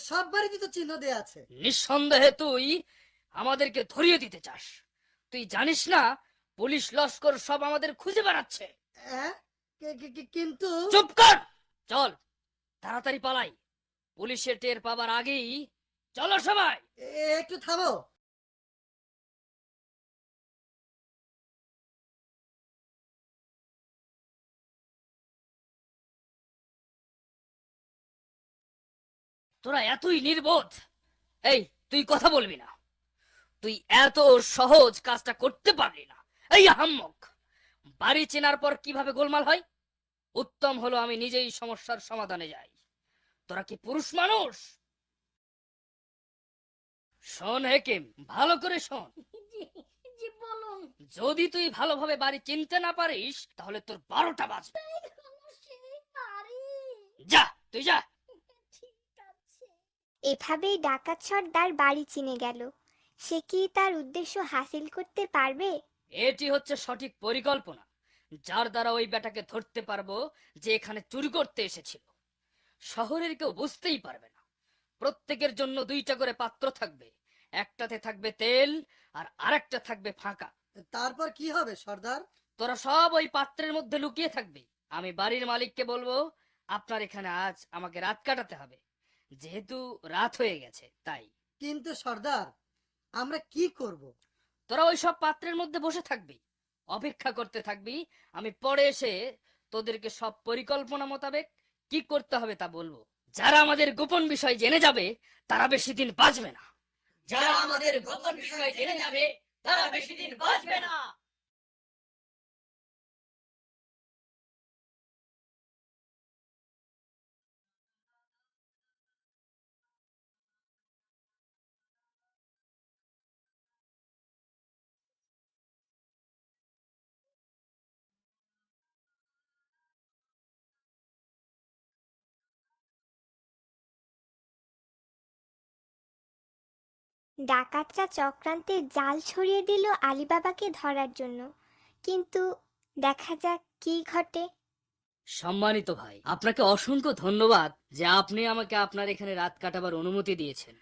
S8: সব বাড়িতে তো চিহ্ন দেয়া আছে।
S7: নিঃসন্দেহে তুই আমাদেরকে ধরিয়ে দিতে চাস। তুই জানিস না পুলিশ লস্কর সব আমাদের খুঁজে বেড়াচ্ছে।
S8: হ্যাঁ? কিন্তু
S7: চুপ কর! চল, তাড়াতাড়ি পালাই। পুলিশের টের পাবার আগেই চলো সবাই।
S8: একটু থামো।
S7: তোরা এতই নির্বোধ! এই, তুই কথা বলবি না। তুই এত সহজ কাজটা করতে পারলি না। এই আহাম্মক! বাড়ি চেনার পর কিভাবে গোলমাল হয়? উত্তম হলো আমি নিজেই সমস্যার সমাধানে যাই। তোরা কি পুরুষ মানুষ? শোন হেকিম, ভালো করে শোন।
S3: জি বলুন।
S7: যদি তুই ভালোভাবে বাড়ি চিনতে না পারিস তাহলে তোর 12টা বাজবে। যা, তুই যা।
S1: এভাবেই ডাকাত সর্দার বাড়ি চিনে গেল। সে কি তার উদ্দেশ্য হাসিল করতে পারবে?
S7: এটি হচ্ছে সঠিক পরিকল্পনা, যার দ্বারা ওই বেটাকে ধরতে পারবো যে এখানে চুরি করতে এসেছিল। শহরের কেউ বুঝতেই পারবে না। প্রত্যেকের জন্য 2টা করে পাত্র থাকবে। একটাতে থাকবে তেল আর আরেকটা থাকবে ফাঁকা।
S8: তারপর কি হবে সর্দার?
S7: তোরা সব ওই পাত্রের মধ্যে লুকিয়ে থাকবি। আমি বাড়ির মালিককে বলবো আপনার এখানে আজ আমাকে রাত কাটাতে হবে, যেহেতু রাত হয়ে গেছে তাই।
S8: কিন্তু সর্দার, আমরা কি করব?
S7: তোরা ওই সব পাত্রের মধ্যে বসে থাকবি, অপেক্ষা করতে থাকবি। আমি পরে এসে তোদেরকে সব পরিকল্পনা মোতাবেক কি করতে হবে তা বলবো। যারা আমাদের গোপন বিষয় জেনে যাবে তারা বেশি দিন বাঁচবে না। যারা আমাদের গোপন বিষয় জেনে যাবে তারা বেশি দিন বাঁচবে না।
S1: ডাকাতরা চক্রান্তের জাল ছড়িয়ে দিল আলীবাবাকে ধরার জন্য, কিন্তু দেখা যাক কি ঘটে।
S7: সম্মানিত ভাই, আপনাকে অসংখ্য ধন্যবাদ যে আপনি আমাকে আপনার এখানে রাত কাটাবার অনুমতি দিয়েছেন।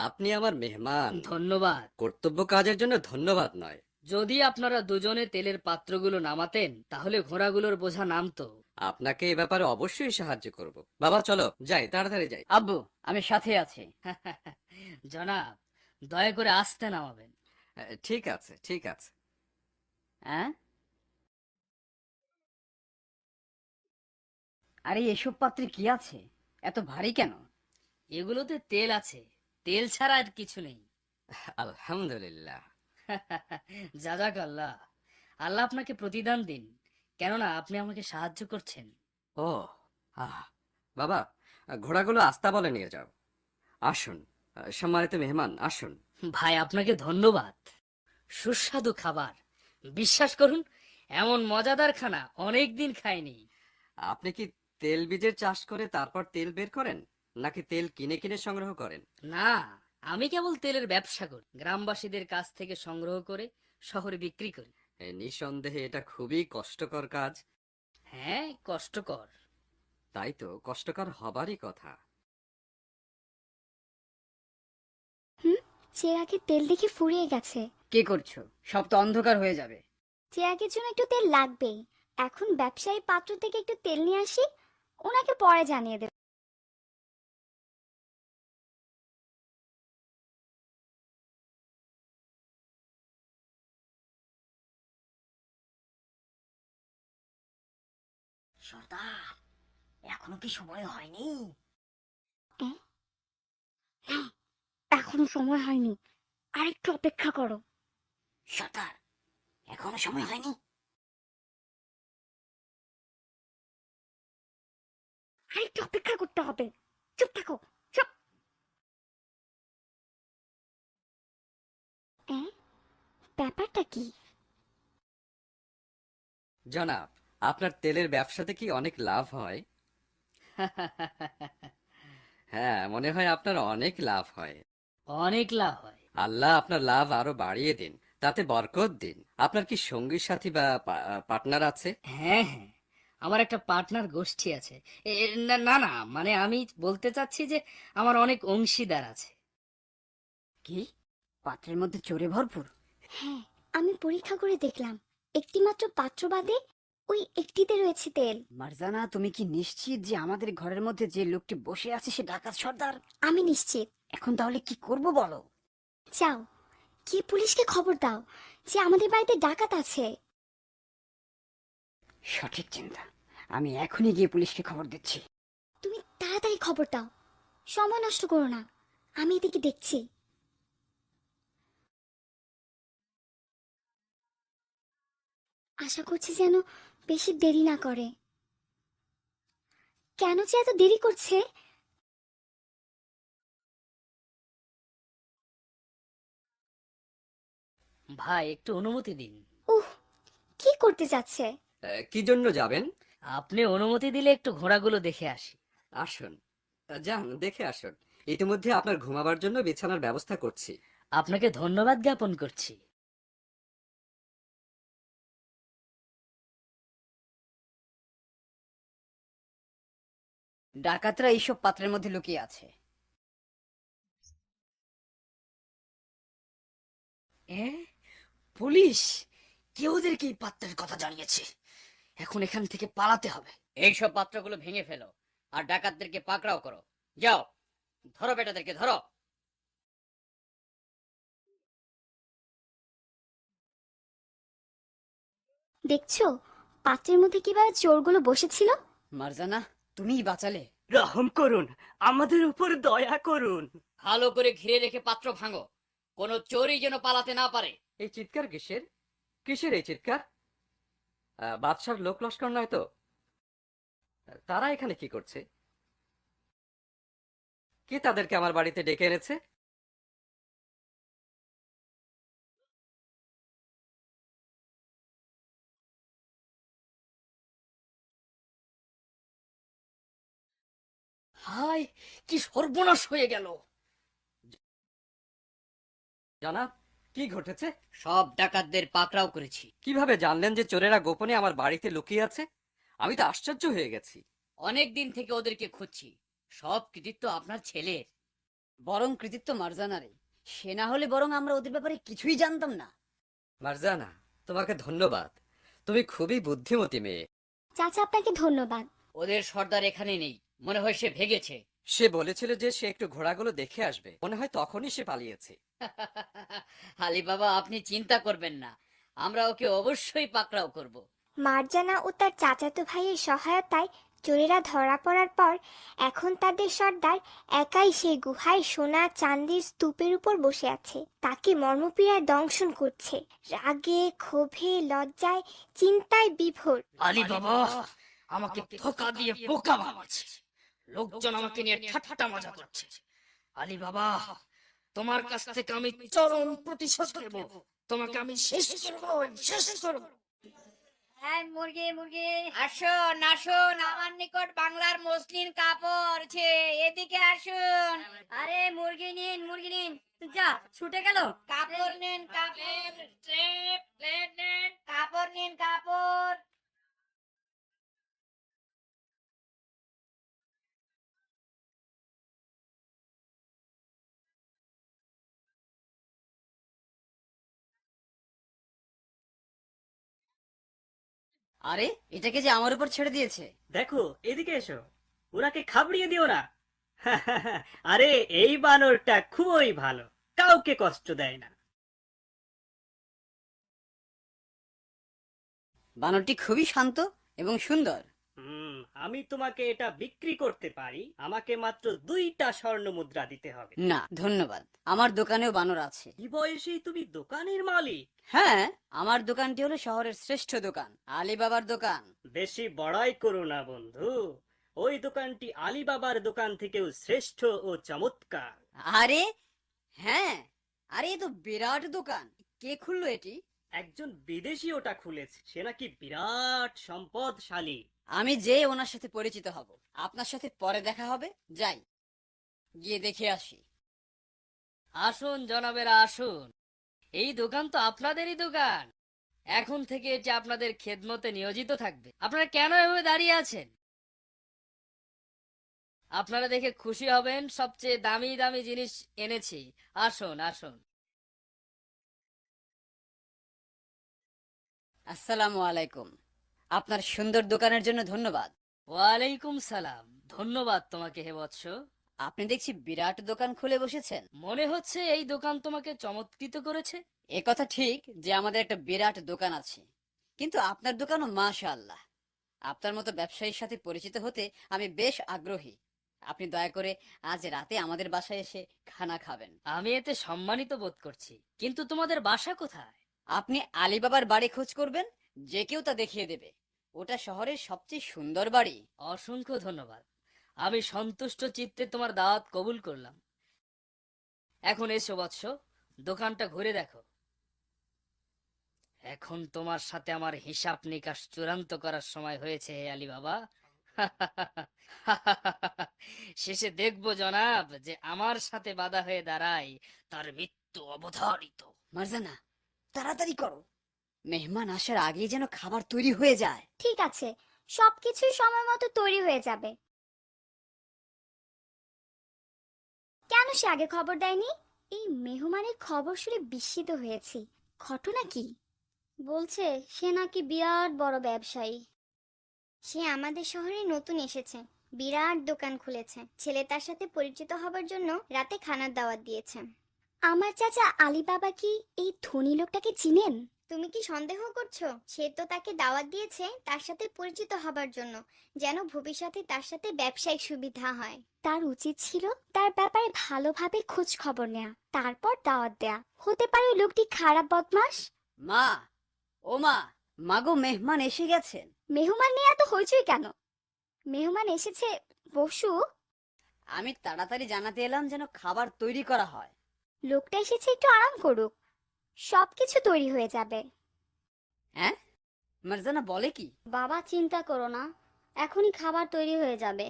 S2: আপনি আমার মেহমান।
S7: ধন্যবাদ।
S2: কর্তব্য কাজের জন্য ধন্যবাদ নয়।
S7: যদি আপনারা দুজনে তেলের পাত্রগুলো নামাতেন তাহলে ঘোড়াগুলোর বোঝা নামতো।
S2: আপনাকে এ ব্যাপারে অবশ্যই সাহায্য করব। বাবা চলো যাই, তাড়াতাড়ি যাই।
S6: আব্বু, আমি সাথে আছি।
S7: জনাব, দয়া করে আস্তে নামাবেন।
S2: ঠিক আছে, ঠিক আছে।
S6: হ্যাঁ, আরে এসব পাত্রে কি আছে? এত ভারী কেন?
S7: এগুলোতে তেল আছে, তেল ছাড়া আর কিছু নেই।
S2: আলহামদুলিল্লাহ।
S7: জাজাক আল্লাহ, আল্লাহ আপনাকে প্রতিদান দিন, কেননা আপনি আমাকে সাহায্য করছেন।
S2: ও আহ বাবা, ঘোড়াগুলো আস্তাবলে নিয়ে যাও। আসুন সম্মানিত মেহমান, আসুন।
S7: ভাই আপনাকে ধন্যবাদ। সুস্বাদু খাবার, বিশ্বাস করুন এমন মজাদার খানা অনেকদিন খাইনি।
S2: আপনি কি তেল বীজের চাষ করে তারপর তেল বের করেন, নাকি তেল কিনে কিনে সংগ্রহ করেন?
S7: না, আমি কেবল তেলের ব্যবসা করি, গ্রামবাসীদের কাছ থেকে সংগ্রহ করে শহরে বিক্রি করি।
S2: নিঃসন্দেহে এটা খুবই কষ্টকর কাজ।
S7: হ্যাঁ, কষ্টকর।
S2: তাই তো, কষ্টকর হবারই কথা।
S1: চেরাগের তেল দেখে ফুরিয়ে গেছে।
S6: কি করছো? সব তো অন্ধকার হয়ে যাবে।
S1: চেরাগের জন্য একটু তেল লাগবেই। এখন ব্যবসায়ী পাত্র থেকে একটু তেল নিয়ে আসি, ওনাকে পরে জানিয়ে দেব।
S3: সর্দার, এখনো কি সময় হয়নি?
S4: এখনো সময় হয়নি, আরেকটু অপেক্ষা করো।
S3: সর্দার, এখনো সময় হয়নি?
S4: আরেকটু অপেক্ষা করতে হবে। চুপ থাকো, চুপ।
S1: ব্যাপারটা কি?
S2: জনাব, আপনার তেলের ব্যবসাতে কি অনেক লাভ হয়? হ্যাঁ, মনে হয় আপনার অনেক লাভ হয়।
S7: অনেক লাভ হয়।
S2: আল্লাহ আপনার লাভ আরো বাড়িয়ে দিন, তাতে বরকত দিন। আপনার কি সঙ্গী সাথী বা পার্টনার আছে?
S7: হ্যাঁ হ্যাঁ, আমার একটা পার্টনার গোষ্ঠী আছে। না না না, মানে আমি বলতে চাচ্ছি যে আমার অনেক অংশীদার আছে।
S6: কি? পাত্রের মধ্যে চোরে ভরপুর?
S1: হ্যাঁ, আমি পরীক্ষা করে দেখলাম, একটিমাত্র পাত্র বাদে ওই একটিতে রয়েছে তেল।
S6: মারজানা, তুমি কি নিশ্চিত যে আমাদের ঘরের মধ্যে যে লোকটি বসে আছে সে ডাকাত সর্দার?
S1: আমি নিশ্চিত।
S6: এখন তাহলে কি করব বলো?
S1: যাও, কি পুলিশকে খবর দাও যে আমাদের বাড়িতে ডাকাত আছে।
S6: সঠিক চিন্তা, আমি এখনই গিয়ে পুলিশকে খবর দিচ্ছি।
S1: তুমি তাড়াতাড়ি খবর দাও, সময় নষ্ট করো না, আমি এদিকে দেখছি। আশা করছি যেন বেশি দেরি না করে। কেন যে এত দেরি করছে?
S7: ভাই একটু অনুমতি দিন।
S1: উহ, কি করতে যাচ্ছে?
S2: কি জন্য যাবেন?
S7: আপনি অনুমতি দিলে একটু ঘোড়াগুলো দেখে আসি।
S2: আসুন, যান, দেখে আসুন। ইতিমধ্যে আপনার ঘুমাবার জন্য বিছানার ব্যবস্থা করছি।
S7: আপনাকে ধন্যবাদ জ্ঞাপন করছি।
S6: ডাকাতরা এইসব পাত্রের মধ্যে লুকিয়ে আছে।
S7: এ, পুলিশ! কে ওদেরকে এই পাত্রের কথা জানিয়েছে? এখন এখান থেকে পালাতে হবে।
S6: এইসব পাত্রগুলো ভেঙে ফেলো আর ডাকাতদেরকে পাকড়াও করো। যাও, ধরো বেটাদেরকে, ধরো।
S4: দেখছো পাত্রের মধ্যে কিভাবে চোরগুলো বসেছিল?
S6: মারজানা, তুমিই বাঁচালে।
S5: রহম করুন, আমাদের উপর দয়া করুন।
S3: ভালো করে ঘিরে রেখে পাত্র ভাঙো, কোনো চোরই যেন পালাতে না পারে।
S2: এই চিৎকার কিসের? কিসের এই চিৎকার? বাদশার লোক লস্কর নয় তো? তারা এখানে কি করছে? কে তাদেরকে আমার বাড়িতে ডেকে এনেছে?
S7: হায়, কি সর্বনাশ হয়ে গেল!
S2: জানাব, কি ঘটেছে?
S3: সব ডাকাতদের পাকড়াও করেছি।
S2: কিভাবে জানলেন যে চোরেরা গোপনে আমার বাড়িতে লুকিয়ে আছে? আমি তো আশ্চর্য হয়ে গেছি।
S3: অনেক দিন থেকে ওদেরকে খুঁজছি, সব কৃতিত্ব আপনার ছেলের।
S6: বরং কৃতিত্ব মারজানারে। সে না হলে বরং আমরা ওদের ব্যাপারে কিছুই জানতাম না।
S2: মারজানা, তোমাকে ধন্যবাদ। তুমি খুবই বুদ্ধিমতী মেয়ে।
S4: চাচা আপনাকে ধন্যবাদ।
S3: ওদের সর্দার এখানে নেই, মনে হয় সে ভেগেছে।
S2: সে বলেছিল যে সে একটু ঘোড়াগুলো দেখে আসবে, মনে হয় তখনই সে পালিয়েছে।
S3: আলী বাবা, আপনি চিন্তা করবেন না, আমরা ওকে অবশ্যই পাকড়াও করব।
S1: মার্জানা ও তার চাচাতো ভাইয়ের সহায়তায় চোরেরা ধরা পড়ার পর এখন তাদের সর্দার একাই সেই গুহায় সোনা চাঁদির স্তূপের উপর বসে আছে। তাকে মর্মপীড়ায় দংশন করছে, রাগে ক্ষোভে লজ্জায় চিন্তায় বিভোর।
S7: আলী বাবা আমাকে ধোঁকা দিয়ে বোকা বানাচ্ছে, লোকজন আমাকে নিয়ে ঠাট্টা মজা করছে। আলী বাবা, তোমার কাছ থেকে আমি চরম প্রতিশোধ নেব। তোমাকে আমি শেষ করব, শেষ করব।
S3: মুরগি মুরগি, আসুন আসুন, আমার নিকট বাংলার মসলিন কাপড় আছে, এদিকে আসুন। আরে মুরগি নিন, মুরগি নিন। যা, ছুটে গেল। কাপড় নিন, কাপড়, প্লেট নিন, কাপড় নিন, কাপড়।
S6: আরে, এটাকে যে আমার উপর ছেড়ে দিয়েছে।
S5: দেখো, এদিকে এসো, ওনাকে খাবড়িয়ে দিও না। আরে, এই বানরটা খুবই ভালো, কাউকে কষ্ট দেয় না।
S6: বানরটি খুবই শান্ত এবং সুন্দর।
S5: আমি তোমাকে এটা বিক্রি করতে পারি, আমাকে মাত্র 2টা স্বর্ণ মুদ্রা দিতে হবে।
S6: না ধন্যবাদ, আমার দোকানেও বানর আছে।
S5: এই বয়সেই তুমি দোকানের মালিক?
S6: হ্যাঁ, আমার দোকানটি হলো শহরের শ্রেষ্ঠ দোকান, আলী বাবার দোকান।
S5: বেশি বড়াই করো না বন্ধু, ওই দোকানটি আলীবাবার দোকান থেকেও শ্রেষ্ঠ ও চমৎকার।
S6: আরে হ্যাঁ, আরে এ তো বিরাট দোকান। কে খুললো এটি?
S5: একজন বিদেশি ওটা খুলেছে, সে নাকি বিরাট সম্পদশালী।
S6: আমি যে ওনার সাথে পরিচিত হব। আপনার সাথে পরে দেখা হবে, যাই গিয়ে দেখে আসি।
S3: আসুন জনাবেরা, আসুন। এই দোকান তো আপনাদেরই দোকান, এখন থেকে এটি আপনাদের খেদমতে নিয়োজিত থাকবে। আপনারা কেন এভাবে দাঁড়িয়ে আছেন? আপনারা দেখে খুশি হবেন, সবচেয়ে দামি দামি জিনিস এনেছি। আসুন আসুন।
S6: আসসালামু আলাইকুম। আপনার সুন্দর দোকানের জন্য ধন্যবাদ।
S3: ওয়ালাইকুম সালাম। ধন্যবাদ তোমাকে হে বৎস।
S6: আপনি দেখছি বিরাট দোকান খুলে বসেছেন।
S3: মনে হচ্ছে এই দোকান তোমাকে চমৎকৃত করেছে।
S6: এ কথা ঠিক যে আমাদের একটা বিরাট দোকান আছে, কিন্তু আপনার দোকানও মাশাআল্লাহ। আপনার মতো ব্যবসায়ীর সাথে পরিচিত হতে আমি বেশ আগ্রহী। আপনি দয়া করে আজ রাতে আমাদের বাসায় এসে খানা খাবেন।
S3: আমি এতে সম্মানিত বোধ করছি, কিন্তু তোমাদের বাসা কোথায়?
S6: আপনি আলীবাবার বাড়ি খোঁজ করবেন, যে কেউ তা দেখিয়ে দেবে। ওটা শহরের সবচেয়ে সুন্দর বাড়ি।
S3: অসংখ্য ধন্যবাদ, আমি সন্তুষ্ট চিত্তে তোমার দাওয়াত কবুল করলাম। এখন এসো বৎস, দোকানটা ঘুরে দেখো। এখন তোমার সাথে আমার হিসাব নিকাশ চূড়ান্ত করার সময় হয়েছে হে আলী বাবা। শেষে দেখবো জনাব, যে আমার সাথে বাধা হয়ে দাঁড়ায় তার মৃত্যু অবধারিত।
S6: মারজানা, তাড়াতাড়ি করো, মেহমান আসার আগেই যেন খাবার তৈরি হয়ে যায়।
S4: ঠিক আছে, সবকিছুই সময় মতো তৈরি হয়ে যাবে। কেন সে আগে খবর দেয়নি? এই মেহমানের খবর শুনে বিস্মিত হয়েছি। ঘটনা কি? বলছে সে নাকি বিরাট বড় ব্যবসায়ী।
S1: সে আমাদের শহরে নতুন এসেছে, বিরাট দোকান খুলেছে। ছেলে তার সাথে পরিচিত হবার জন্য রাতে খানার দাওয়াত দিয়েছে।
S4: আমার চাচা আলী বাবা কি এই ধনী লোকটাকে চিনেন?
S1: তুমি কি সন্দেহ করছো? সে তো তাকে দাওয়াত দিয়েছে তার সাথে পরিচিত হবার জন্য, যেন ভবিষ্যতে তার সাথে ব্যবসায়িক সুবিধা হয়।
S4: তার উচিত ছিল তার ব্যাপারে ভালোভাবে খোঁজ খবর নেওয়া, তারপর দাওয়াত দেয়া। হতে পারে লোকটি খারাপ বদমাশ।
S6: মা, ও মা, মাগো মেহমান এসে গেছেন।
S4: মেহমান নিয়ে এত হইচই কেন? মেহমান এসেছে, বসু।
S6: আমি তাড়াতাড়ি জানাতে এলাম যেন খাবার তৈরি করা হয়।
S4: লোকটা এসেছে, একটু আরাম করুক, সবকিছু তৈরি হয়ে যাবে।
S6: হ্যাঁ, মারজানা বলে কি?
S4: বাবা চিন্তা করো না, এখনই খাবার তৈরি হয়ে যাবে।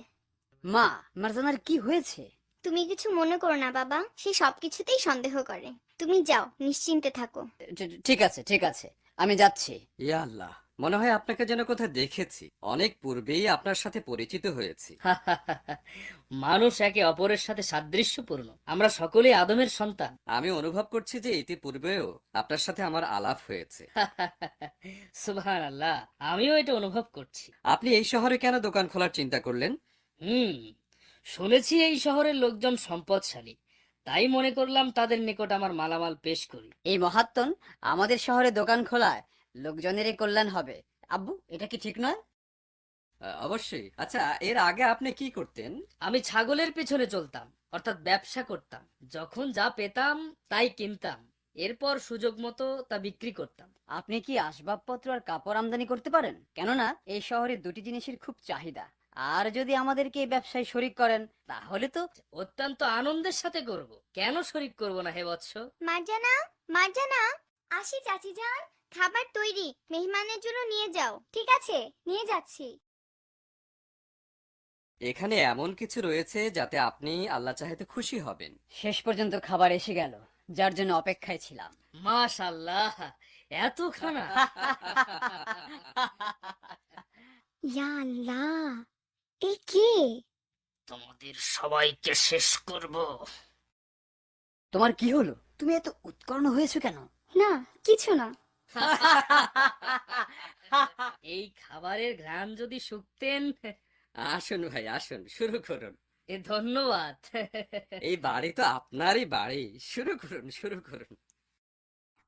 S6: মা, মারজানার কি হয়েছে?
S1: তুমি কিছু মনে করো না বাবা, সে সবকিছুতেই সন্দেহ করে। তুমি যাও, নিশ্চিন্তে থাকো।
S6: ঠিক আছে, ঠিক আছে, আমি যাচ্ছি।
S2: ইয়া আল্লাহ, মনে হয় আপনাকে যেন কোথায় দেখেছি। অনেক পূর্বেই আপনার সাথে পরিচিত হয়েছি।
S7: মানুষ একে অপরের সাথে সাদৃশ্যপূর্ণ, আমরা সকলেই আদমের সন্তান।
S2: আমি অনুভব করছি যে ইতিপূর্বেও আপনার সাথে আমার আলাপ হয়েছে।
S7: সুবহানাল্লাহ, আমিও এটা অনুভব করছি।
S2: আপনি এই শহরে কেন দোকান খোলার চিন্তা করলেন?
S7: শুনেছি এই শহরের লোকজন সম্পদশালী, তাই মনে করলাম তাদের নিকট আমার মালামাল পেশ করি।
S6: এই মহাত্মন আমাদের শহরে দোকান খোলায় লোকজনেরই কল্যাণ হবে। আব্বু, এটা কি ঠিক নয়?
S2: অবশ্যই। আচ্ছা, এর আগে আপনি কি করতেন?
S7: আমি ছাগলের পেছনে চলতাম, অর্থাৎ ব্যবসা করতাম। যখন যা পেতাম তাই কিনতাম, এরপর সুযোগ মতো তা বিক্রি করতাম।
S6: আপনি কি আসবাবপত্র আর কাপড় আমদানি করতে পারেন? কেননা এই শহরে দুটি জিনিসের খুব চাহিদা। আর যদি আমাদেরকে এই ব্যবসায় শরিক করেন তাহলে তো।
S7: অত্যন্ত আনন্দের সাথে করব, কেন শরীক করব না হে বৎস।
S1: মার্জানা, মার্জানা, আসি চাচি যান, খাবার তৈরি, মেহমানের জন্য নিয়ে যাও।
S4: ঠিক আছে, নিয়ে যাচ্ছি।
S2: এখানে এমন কিছু রয়েছে যাতে আপনি আল্লাহ চাইতে খুশি হবেন।
S6: শেষ পর্যন্ত খাবার এসে গেল, যার জন্য অপেক্ষায় ছিলাম।
S7: মাশাআল্লাহ, এত খানা!
S4: ইয়া আল্লাহ, এ কে?
S7: তোমাদের সবাইকে শেষ করব।
S6: তোমার কি হলো? তুমি এত উৎকর্ণ হয়েছো কেন?
S4: না, কিছু না।
S7: এই খাবারের ঘ্রাণ যদি শুকতেন।
S2: আসুন ভাই, আসুন, শুরু করুন।
S7: ধন্যবাদ।
S2: এই বাড়ি তো আপনারই বাড়ি। শুরু করুন, শুরু করুন।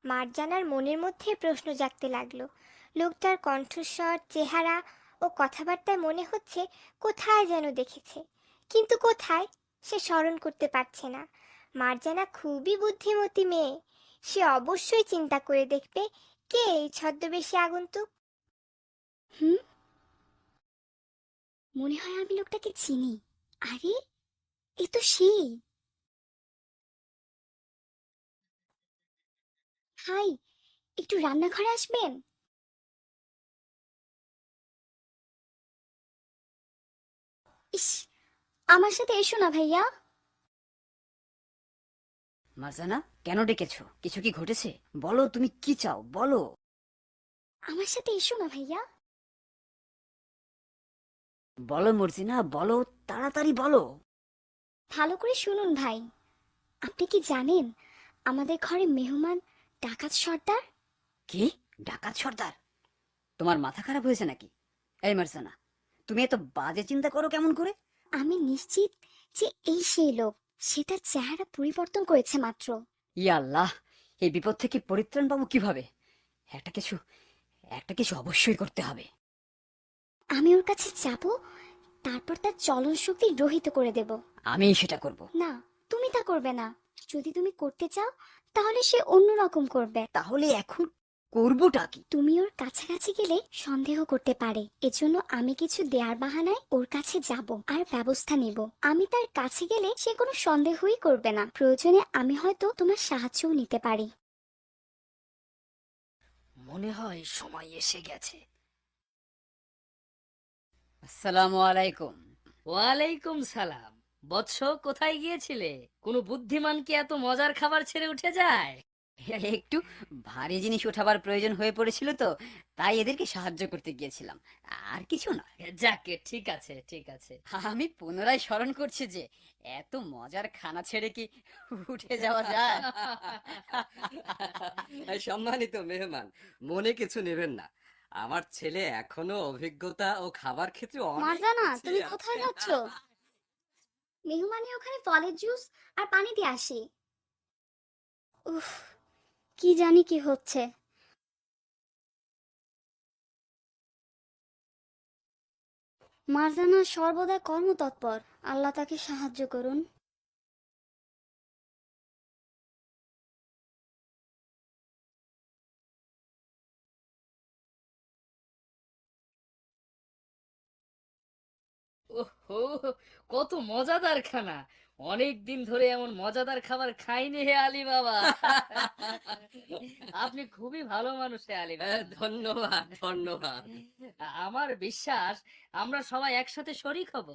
S1: মার্জানার মনের মধ্যে প্রশ্ন জাগতে লাগলো। লোকটার কণ্ঠস্বর, চেহারা ও কথাবার্তায় মনে হচ্ছে কোথায় যেন দেখেছে, কিন্তু কোথায় সে স্মরণ করতে পারছে না। মার্জানা খুবই বুদ্ধিমতী মেয়ে, সে অবশ্যই চিন্তা করে দেখবে কে এই ছদ্মবেশী আগন্তুক।
S4: হুম, মনে হয় আমি লোকটাকে চিনি। আরে, এ তো সেই। হাই, একটু রান্নাঘরে আসবেন? ইস, আমার সাথে এসো না ভাইয়া।
S6: মারজানা, কেন ডেকেছো? কিছু কি ঘটেছে? বলো, তুমি কি চাও, বলো।
S4: আমার সাথে এসো না ভাইয়া।
S6: বলো মর্জিনা, বলো, তাড়াতাড়ি বলো।
S4: ভালো করে শুনুন ভাই, আপনি কি জানেন আমাদের ঘরে মেহমান ডাকাত সর্দার?
S6: কি? ডাকাত সর্দার? তোমার মাথা খারাপ হয়েছে নাকি? এই মারজানা, তুমি এত বাজে চিন্তা করো কেমন করে?
S4: আমি নিশ্চিত যে এই সেই লোক, সে তার চেহারা পরিবর্তন করেছে মাত্র।
S6: ইয়া আল্লাহ, এই বিপদ থেকে পরিত্রাণ পাবো কিভাবে? একটা কিছু একটা কিছু অবশ্যই করতে হবে।
S4: আমি ওর কাছে যাব, তারপর তার চলন শক্তি রহিত করে দেব।
S6: আমি সেটা করব।
S4: না, তুমি তা করবে না। যদি তুমি করতে চাও তাহলে সে অন্যরকম করবে।
S6: তাহলে এখন করবোটা কি?
S4: তুমি ওর কাছাকাছি গেলে সন্দেহ করতে পারে, এজন্য আমি কিছু দেয়ার বাহানায় ওর কাছে যাব আর ব্যবস্থা নেব। আমি তার কাছে গেলে সে কোনো সন্দেহই করবে না। প্রয়োজনে আমি হয়তো তোমার সাহায্যও নিতে পারি।
S7: মনে হয় সময় এসে গেছে।
S6: আসসালামু আলাইকুম।
S7: ওয়ালাইকুম সালাম। বৎস, কোথায় গিয়েছিলে? কোনো বুদ্ধিমান কি এত মজার খাবার ছেড়ে উঠে যায়?
S6: একটু ভারী জিনিস ওঠাবার প্রয়োজন হয়ে পড়েছিল তো, তাই এদেরকে সাহায্য করতে গিয়েছিলাম, আর কিছু না।
S7: যাকে, ঠিক আছে, ঠিক আছে।
S6: আমি পুনরায় স্মরণ করছি যে এত মজার খানা ছেড়ে কি উঠে যাওয়া যায়?
S2: এই সম্মানিত মেহমান, মনে কিছু নেবেন না। আমার ছেলে এখনো অভিজ্ঞতা ও খাবার ক্ষেত্রে অনেক
S4: মার্জানা,
S2: পিছিয়ে
S4: তুমি
S2: আছে।
S4: কোথায় যাচ্ছ? মেহমানি ওখানে ফলের জুস আর পানি দিয়ে আসি। উফ, কি জানি কি হচ্ছে। মারজানা সর্বদা কর্মতৎপর, আল্লাহ তাকে সাহায্য করুন।
S7: ওহো, কত মজাদার খানা! অনেক দিন ধরে এমন মজাদার খাবার খাইনি হে আলী বাবা। আপনি খুবই ভালো মানুষ হে আলী বাবা।
S2: ধন্যবাদ, ধন্যবাদ।
S7: আমার বিশ্বাস আমরা সবাই একসাথে শরিক হব।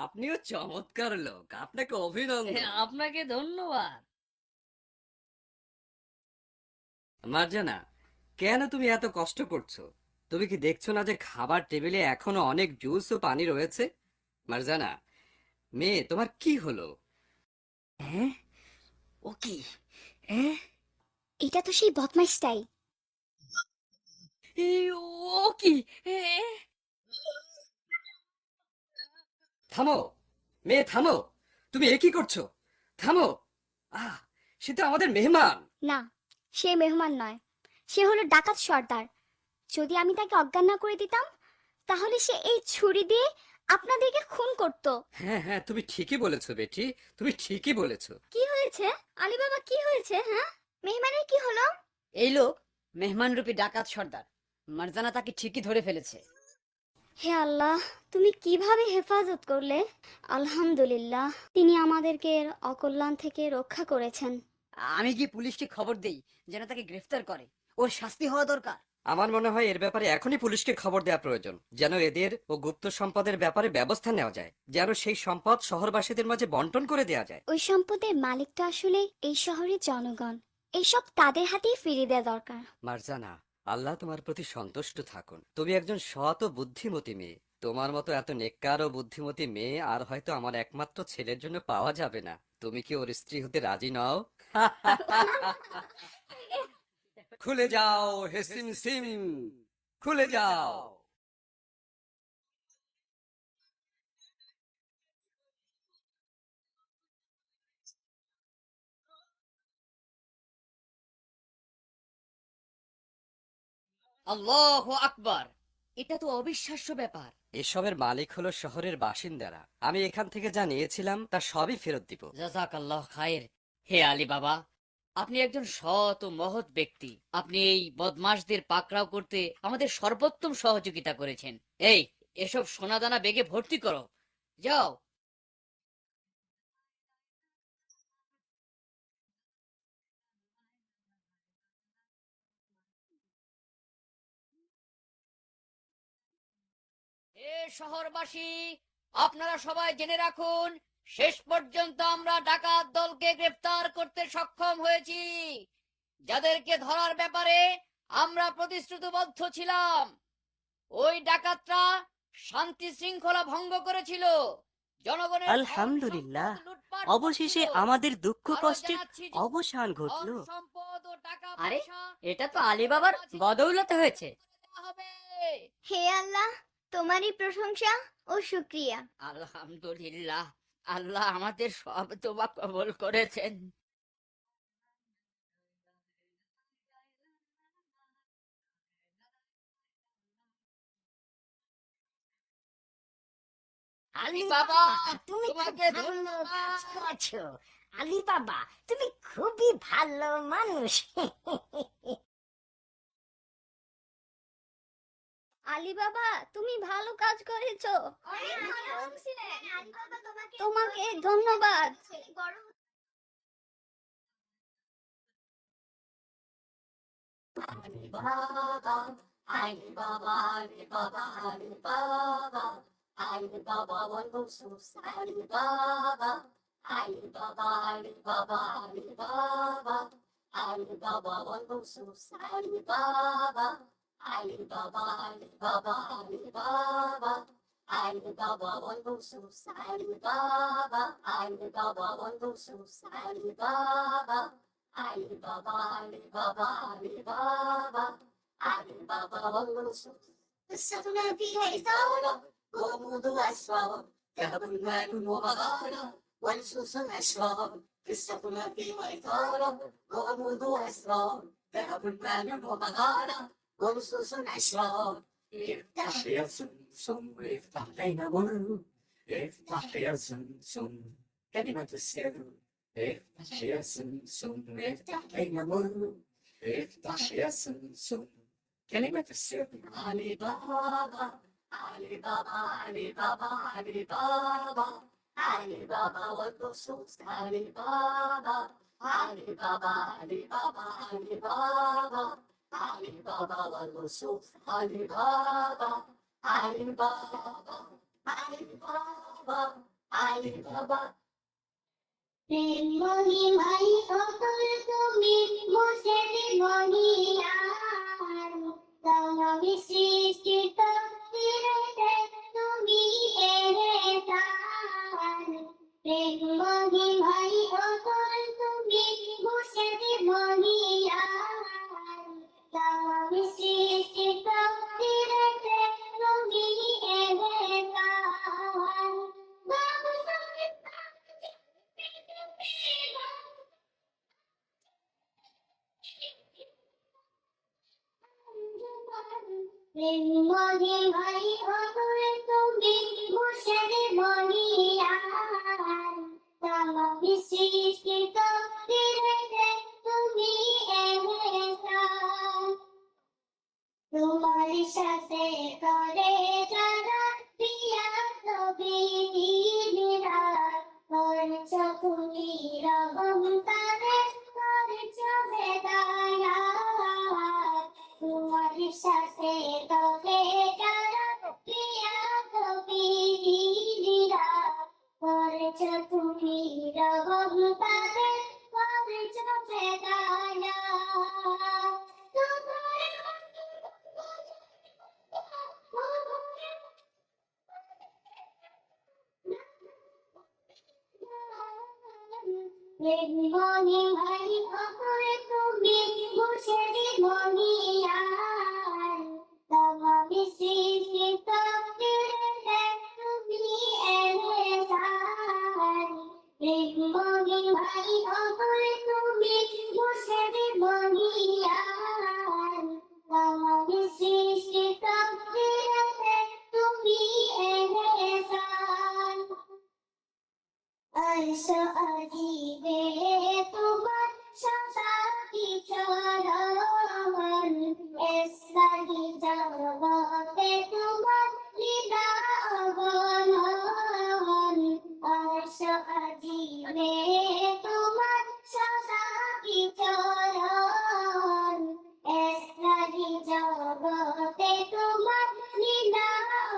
S2: আপনিও চমৎকার লোক, আপনাকে অভিনন্দন।
S7: আপনাকে ধন্যবাদ।
S2: মার্জানা, কেন তুমি এত কষ্ট করছো? তুমি কি দেখছো না যে খাবার টেবিলে এখনো অনেক জুস ও পানি রয়েছে? মার্জানা, মেয়ে, তোমার কি হলো?
S3: হ্যাঁ, ও কি? হ্যাঁ,
S4: এটা তো সেই বদমাইশটাই।
S7: এই ও কি? এ,
S2: থামো, মেয়ে, থামো। তুমি এ কি করছো? থামো। আহ, সে তো আমাদের মেহমান।
S1: না, সে মেহমান নয়, সে হলো ডাকাত সর্দার। যদি আমি তাকে অজ্ঞান না করে দিতাম, তাহলে সে এই ছুরি দিয়ে আপনাদেরকে খুন করত।
S2: হ্যাঁ, হ্যাঁ, তুমি ঠিকই বলেছো বেটি, তুমি ঠিকই বলেছো।
S1: কি হয়েছে আলী বাবা, কি হয়েছে? হ্যাঁ, মেহমানের কি হলো?
S6: এই লোক মেহমানরূপী ডাকাত সর্দার, মারজানা তাকে ঠিকই ধরে ফেলেছে।
S4: হে আল্লাহ, তুমি কিভাবে হেফাজত করলে? আলহামদুলিল্লাহ, তিনি আমাদেরকে এর অকল্যাণ থেকে রক্ষা করেছেন।
S6: আমি কি পুলিশকে খবর দেই যেন তাকে গ্রেফতার করে? ওর শাস্তি হওয়া দরকার।
S2: আমার মনে হয় এর ব্যাপারে এখনই পুলিশকে খবর দেওয়া প্রয়োজন, যেন এদের ও গুপ্ত সম্পদের ব্যাপারে ব্যবস্থা নেওয়া যায়, যেন সেই সম্পদ শহরবাসীদের মাঝে বন্টন করে দেওয়া যায়।
S1: ওই সম্পদের মালিক তো আসলে এই শহরের জনগণ। এইসব তাদের হাতেই ফিরিয়ে দেওয়া দরকার।
S2: মার্জানা, আল্লাহ তোমার প্রতি সন্তুষ্ট থাকুন। তুমি একজন সৎ ও বুদ্ধিমতী মেয়ে। তোমার মতো এত নেককার ও বুদ্ধিমতী মেয়ে আর হয়তো আমার একমাত্র ছেলের জন্য পাওয়া যাবে না। তুমি কি ওর স্ত্রী হতে রাজি নও? খুলে যাও হে সিম সিম, খুলে যাও।
S6: আল্লাহু আকবার! এটা তো অবিশ্বাস্য ব্যাপার।
S2: এসবের মালিক হলো শহরের বাসিন্দারা। আমি এখান থেকে যা নিয়েছিলাম তা সবই ফেরত দিব।
S6: জাযাকাল্লাহ খায়ের। হে আলী বাবা, আপনি একজন সৎ ও মহৎ ব্যক্তি। আপনি এই বদমাশদের পাকড়াও করতে আমাদের সর্বোত্তম সহযোগিতা করেছেন। এই, এসব সোনাদানা বেগে ভর্তি করো, যাও। এ শহরবাসী, আপনারা সবাই জেনে রাখুন, শেষ পর্যন্ত আমরা ডাকাত দলকে গ্রেফতার করতে সক্ষম হয়েছি, যাদেরকে ধরার ব্যাপারে আমরা প্রতিশ্রুতিবদ্ধ ছিলাম। ওই ডাকাতরা শান্তি শৃঙ্খলা ভঙ্গ করেছিল, জনগণের ধন
S3: আলহামদুলিল্লাহ,
S6: সম্পদ লুটপাট
S3: অবশেষে
S6: করছিল।
S3: আমাদের দুঃখ
S6: আরো
S3: কষ্টের
S6: জানাচ্ছি যে
S3: অবসান ঘটলো।
S6: ধন সম্পদ ও টাকা
S5: আরে,
S6: পয়সা
S5: এটা তো আলী বাবার বদৌলতে হয়েছে।
S6: দেওয়া হবে।
S1: হে আল্লাহ, তোমারই প্রশংসা ও শুকরিয়া।
S6: আলহামদুলিল্লাহ, আল্লাহ আমাদের সব দোয়া কবুল করেছেন।
S3: আলী
S6: বাবা,
S3: তুমি
S6: তোমাকে
S3: ভালো
S6: ধন্যবাদ।
S3: কাজ করেছো। আলী বাবা, তুমি খুবই ভালো মানুষ।
S1: আলী বাবা, তুমি ভালো কাজ করেছো। তোমাকে ধন্যবাদ।
S3: আলী বাবা, আলী বাবা, আলী বাবা, আলী বাবা, আলী বাবা বলসুস, আলী বাবা, আলী বাবা, আলী বাবা, আলী বাবা, আলী বাবা বলসুস, আলী বাবা, আলী বাবা, আলী বাবা, আলী বাবা, আলী বাবা বলসুস, আলী বাবা, আলী বাবা বলসুস, আলী বাবা, আলী বাবা, আলী বাবা, আলী বাবা, আলী বাবা বলসুস। قصتنا فيها إثارة وغموض وأسرار، ذهب المال ومغارة ولصوص أشرار. قصتنا فيها إثارة وغموض وأسرار، ذهب المال ومغارة ولصوص أشرار.
S9: افتح يا سمسم افتح بين مر افتح يا سمسم كلمة السر افتح يا سمسم افتح بين مر افتح يا سمسم كلمة السر علي بابا علي بابا علي بابا علي بابا علي بابا واللصوص علي بابا علي بابا علي بابا علي بابا علي بابا واللصوص علي بابا علي بابا علي بابا علي بابا
S1: প্রেমময়ী ভাই অতল তুমি মোদের মনিয়ার তবে সৃষ্টিত তীরেতে তুমি এহেসান প্রেমময়ী ভাই অতল তুমি মোদের মনিয়ার তবে সৃষ্টিত তীরেতে তুমি এহেসান প্রেমময়ী ভাই অতলে তুমি মোদের মনিয়ার তবে সৃষ্টিত তীরেতে তুমি এহেসান তোমার সাথে করে যারা প্রিয়া নবী নিরার করছ তুমি রহম তাদের করছ বেদায়াত তোমার সাথে করে যারা প্রিয়া নবী নিরার করছ তুমি রহম তাদের করছ বেদায়াত প্রেমময়ী ভাই অতলে তুমি মোদের মনিয়ার তবে সৃষ্টিত তীরেতে তুমি এহেসান প্রেমময়ী ভাই অতলে তুমি মোদের মনিয়ার তবে সৃষ্টিত তীরেতে তুমি এহেসান अर्श अजीबे तुम्हार शताब्दी चरण ऐसा ही जगते तुम्हार लीला अगणन अर्श अजीबे तुम्हार शताब्दी चरण ऐसा ही जगते तुम्हार लीला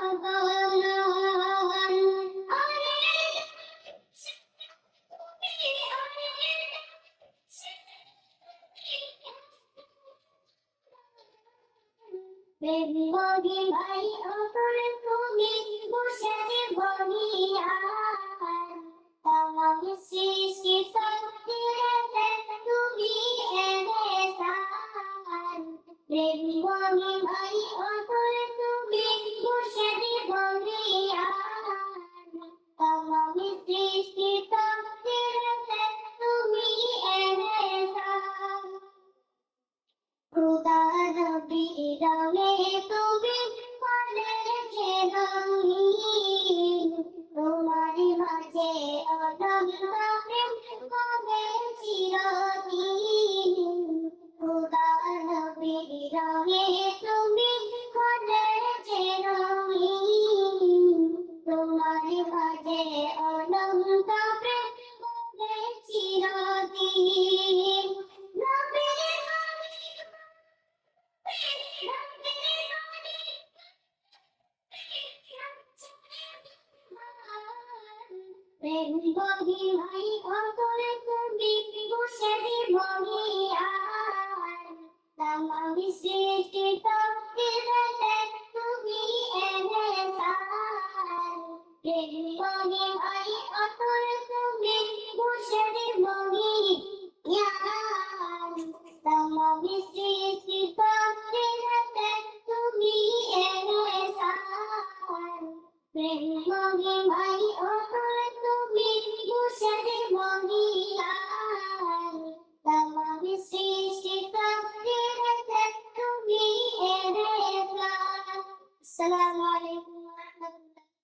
S1: अगणन প্রেমময়ী ভাই অতলে তুমি মোদের মনিয়ার তবে সৃষ্টিত তীরেতে তুমি এহেসান প্রেমময়ী ভাই অতলে তুমি মোদের মনিয়ার তবে সৃষ্টিত তীরেতে তুমি এহেসান খুদা নবী রঙে তুমি করেছে রঙিন তোমার মাঝে অনন্ত
S10: السلام عليكم ورحمة الله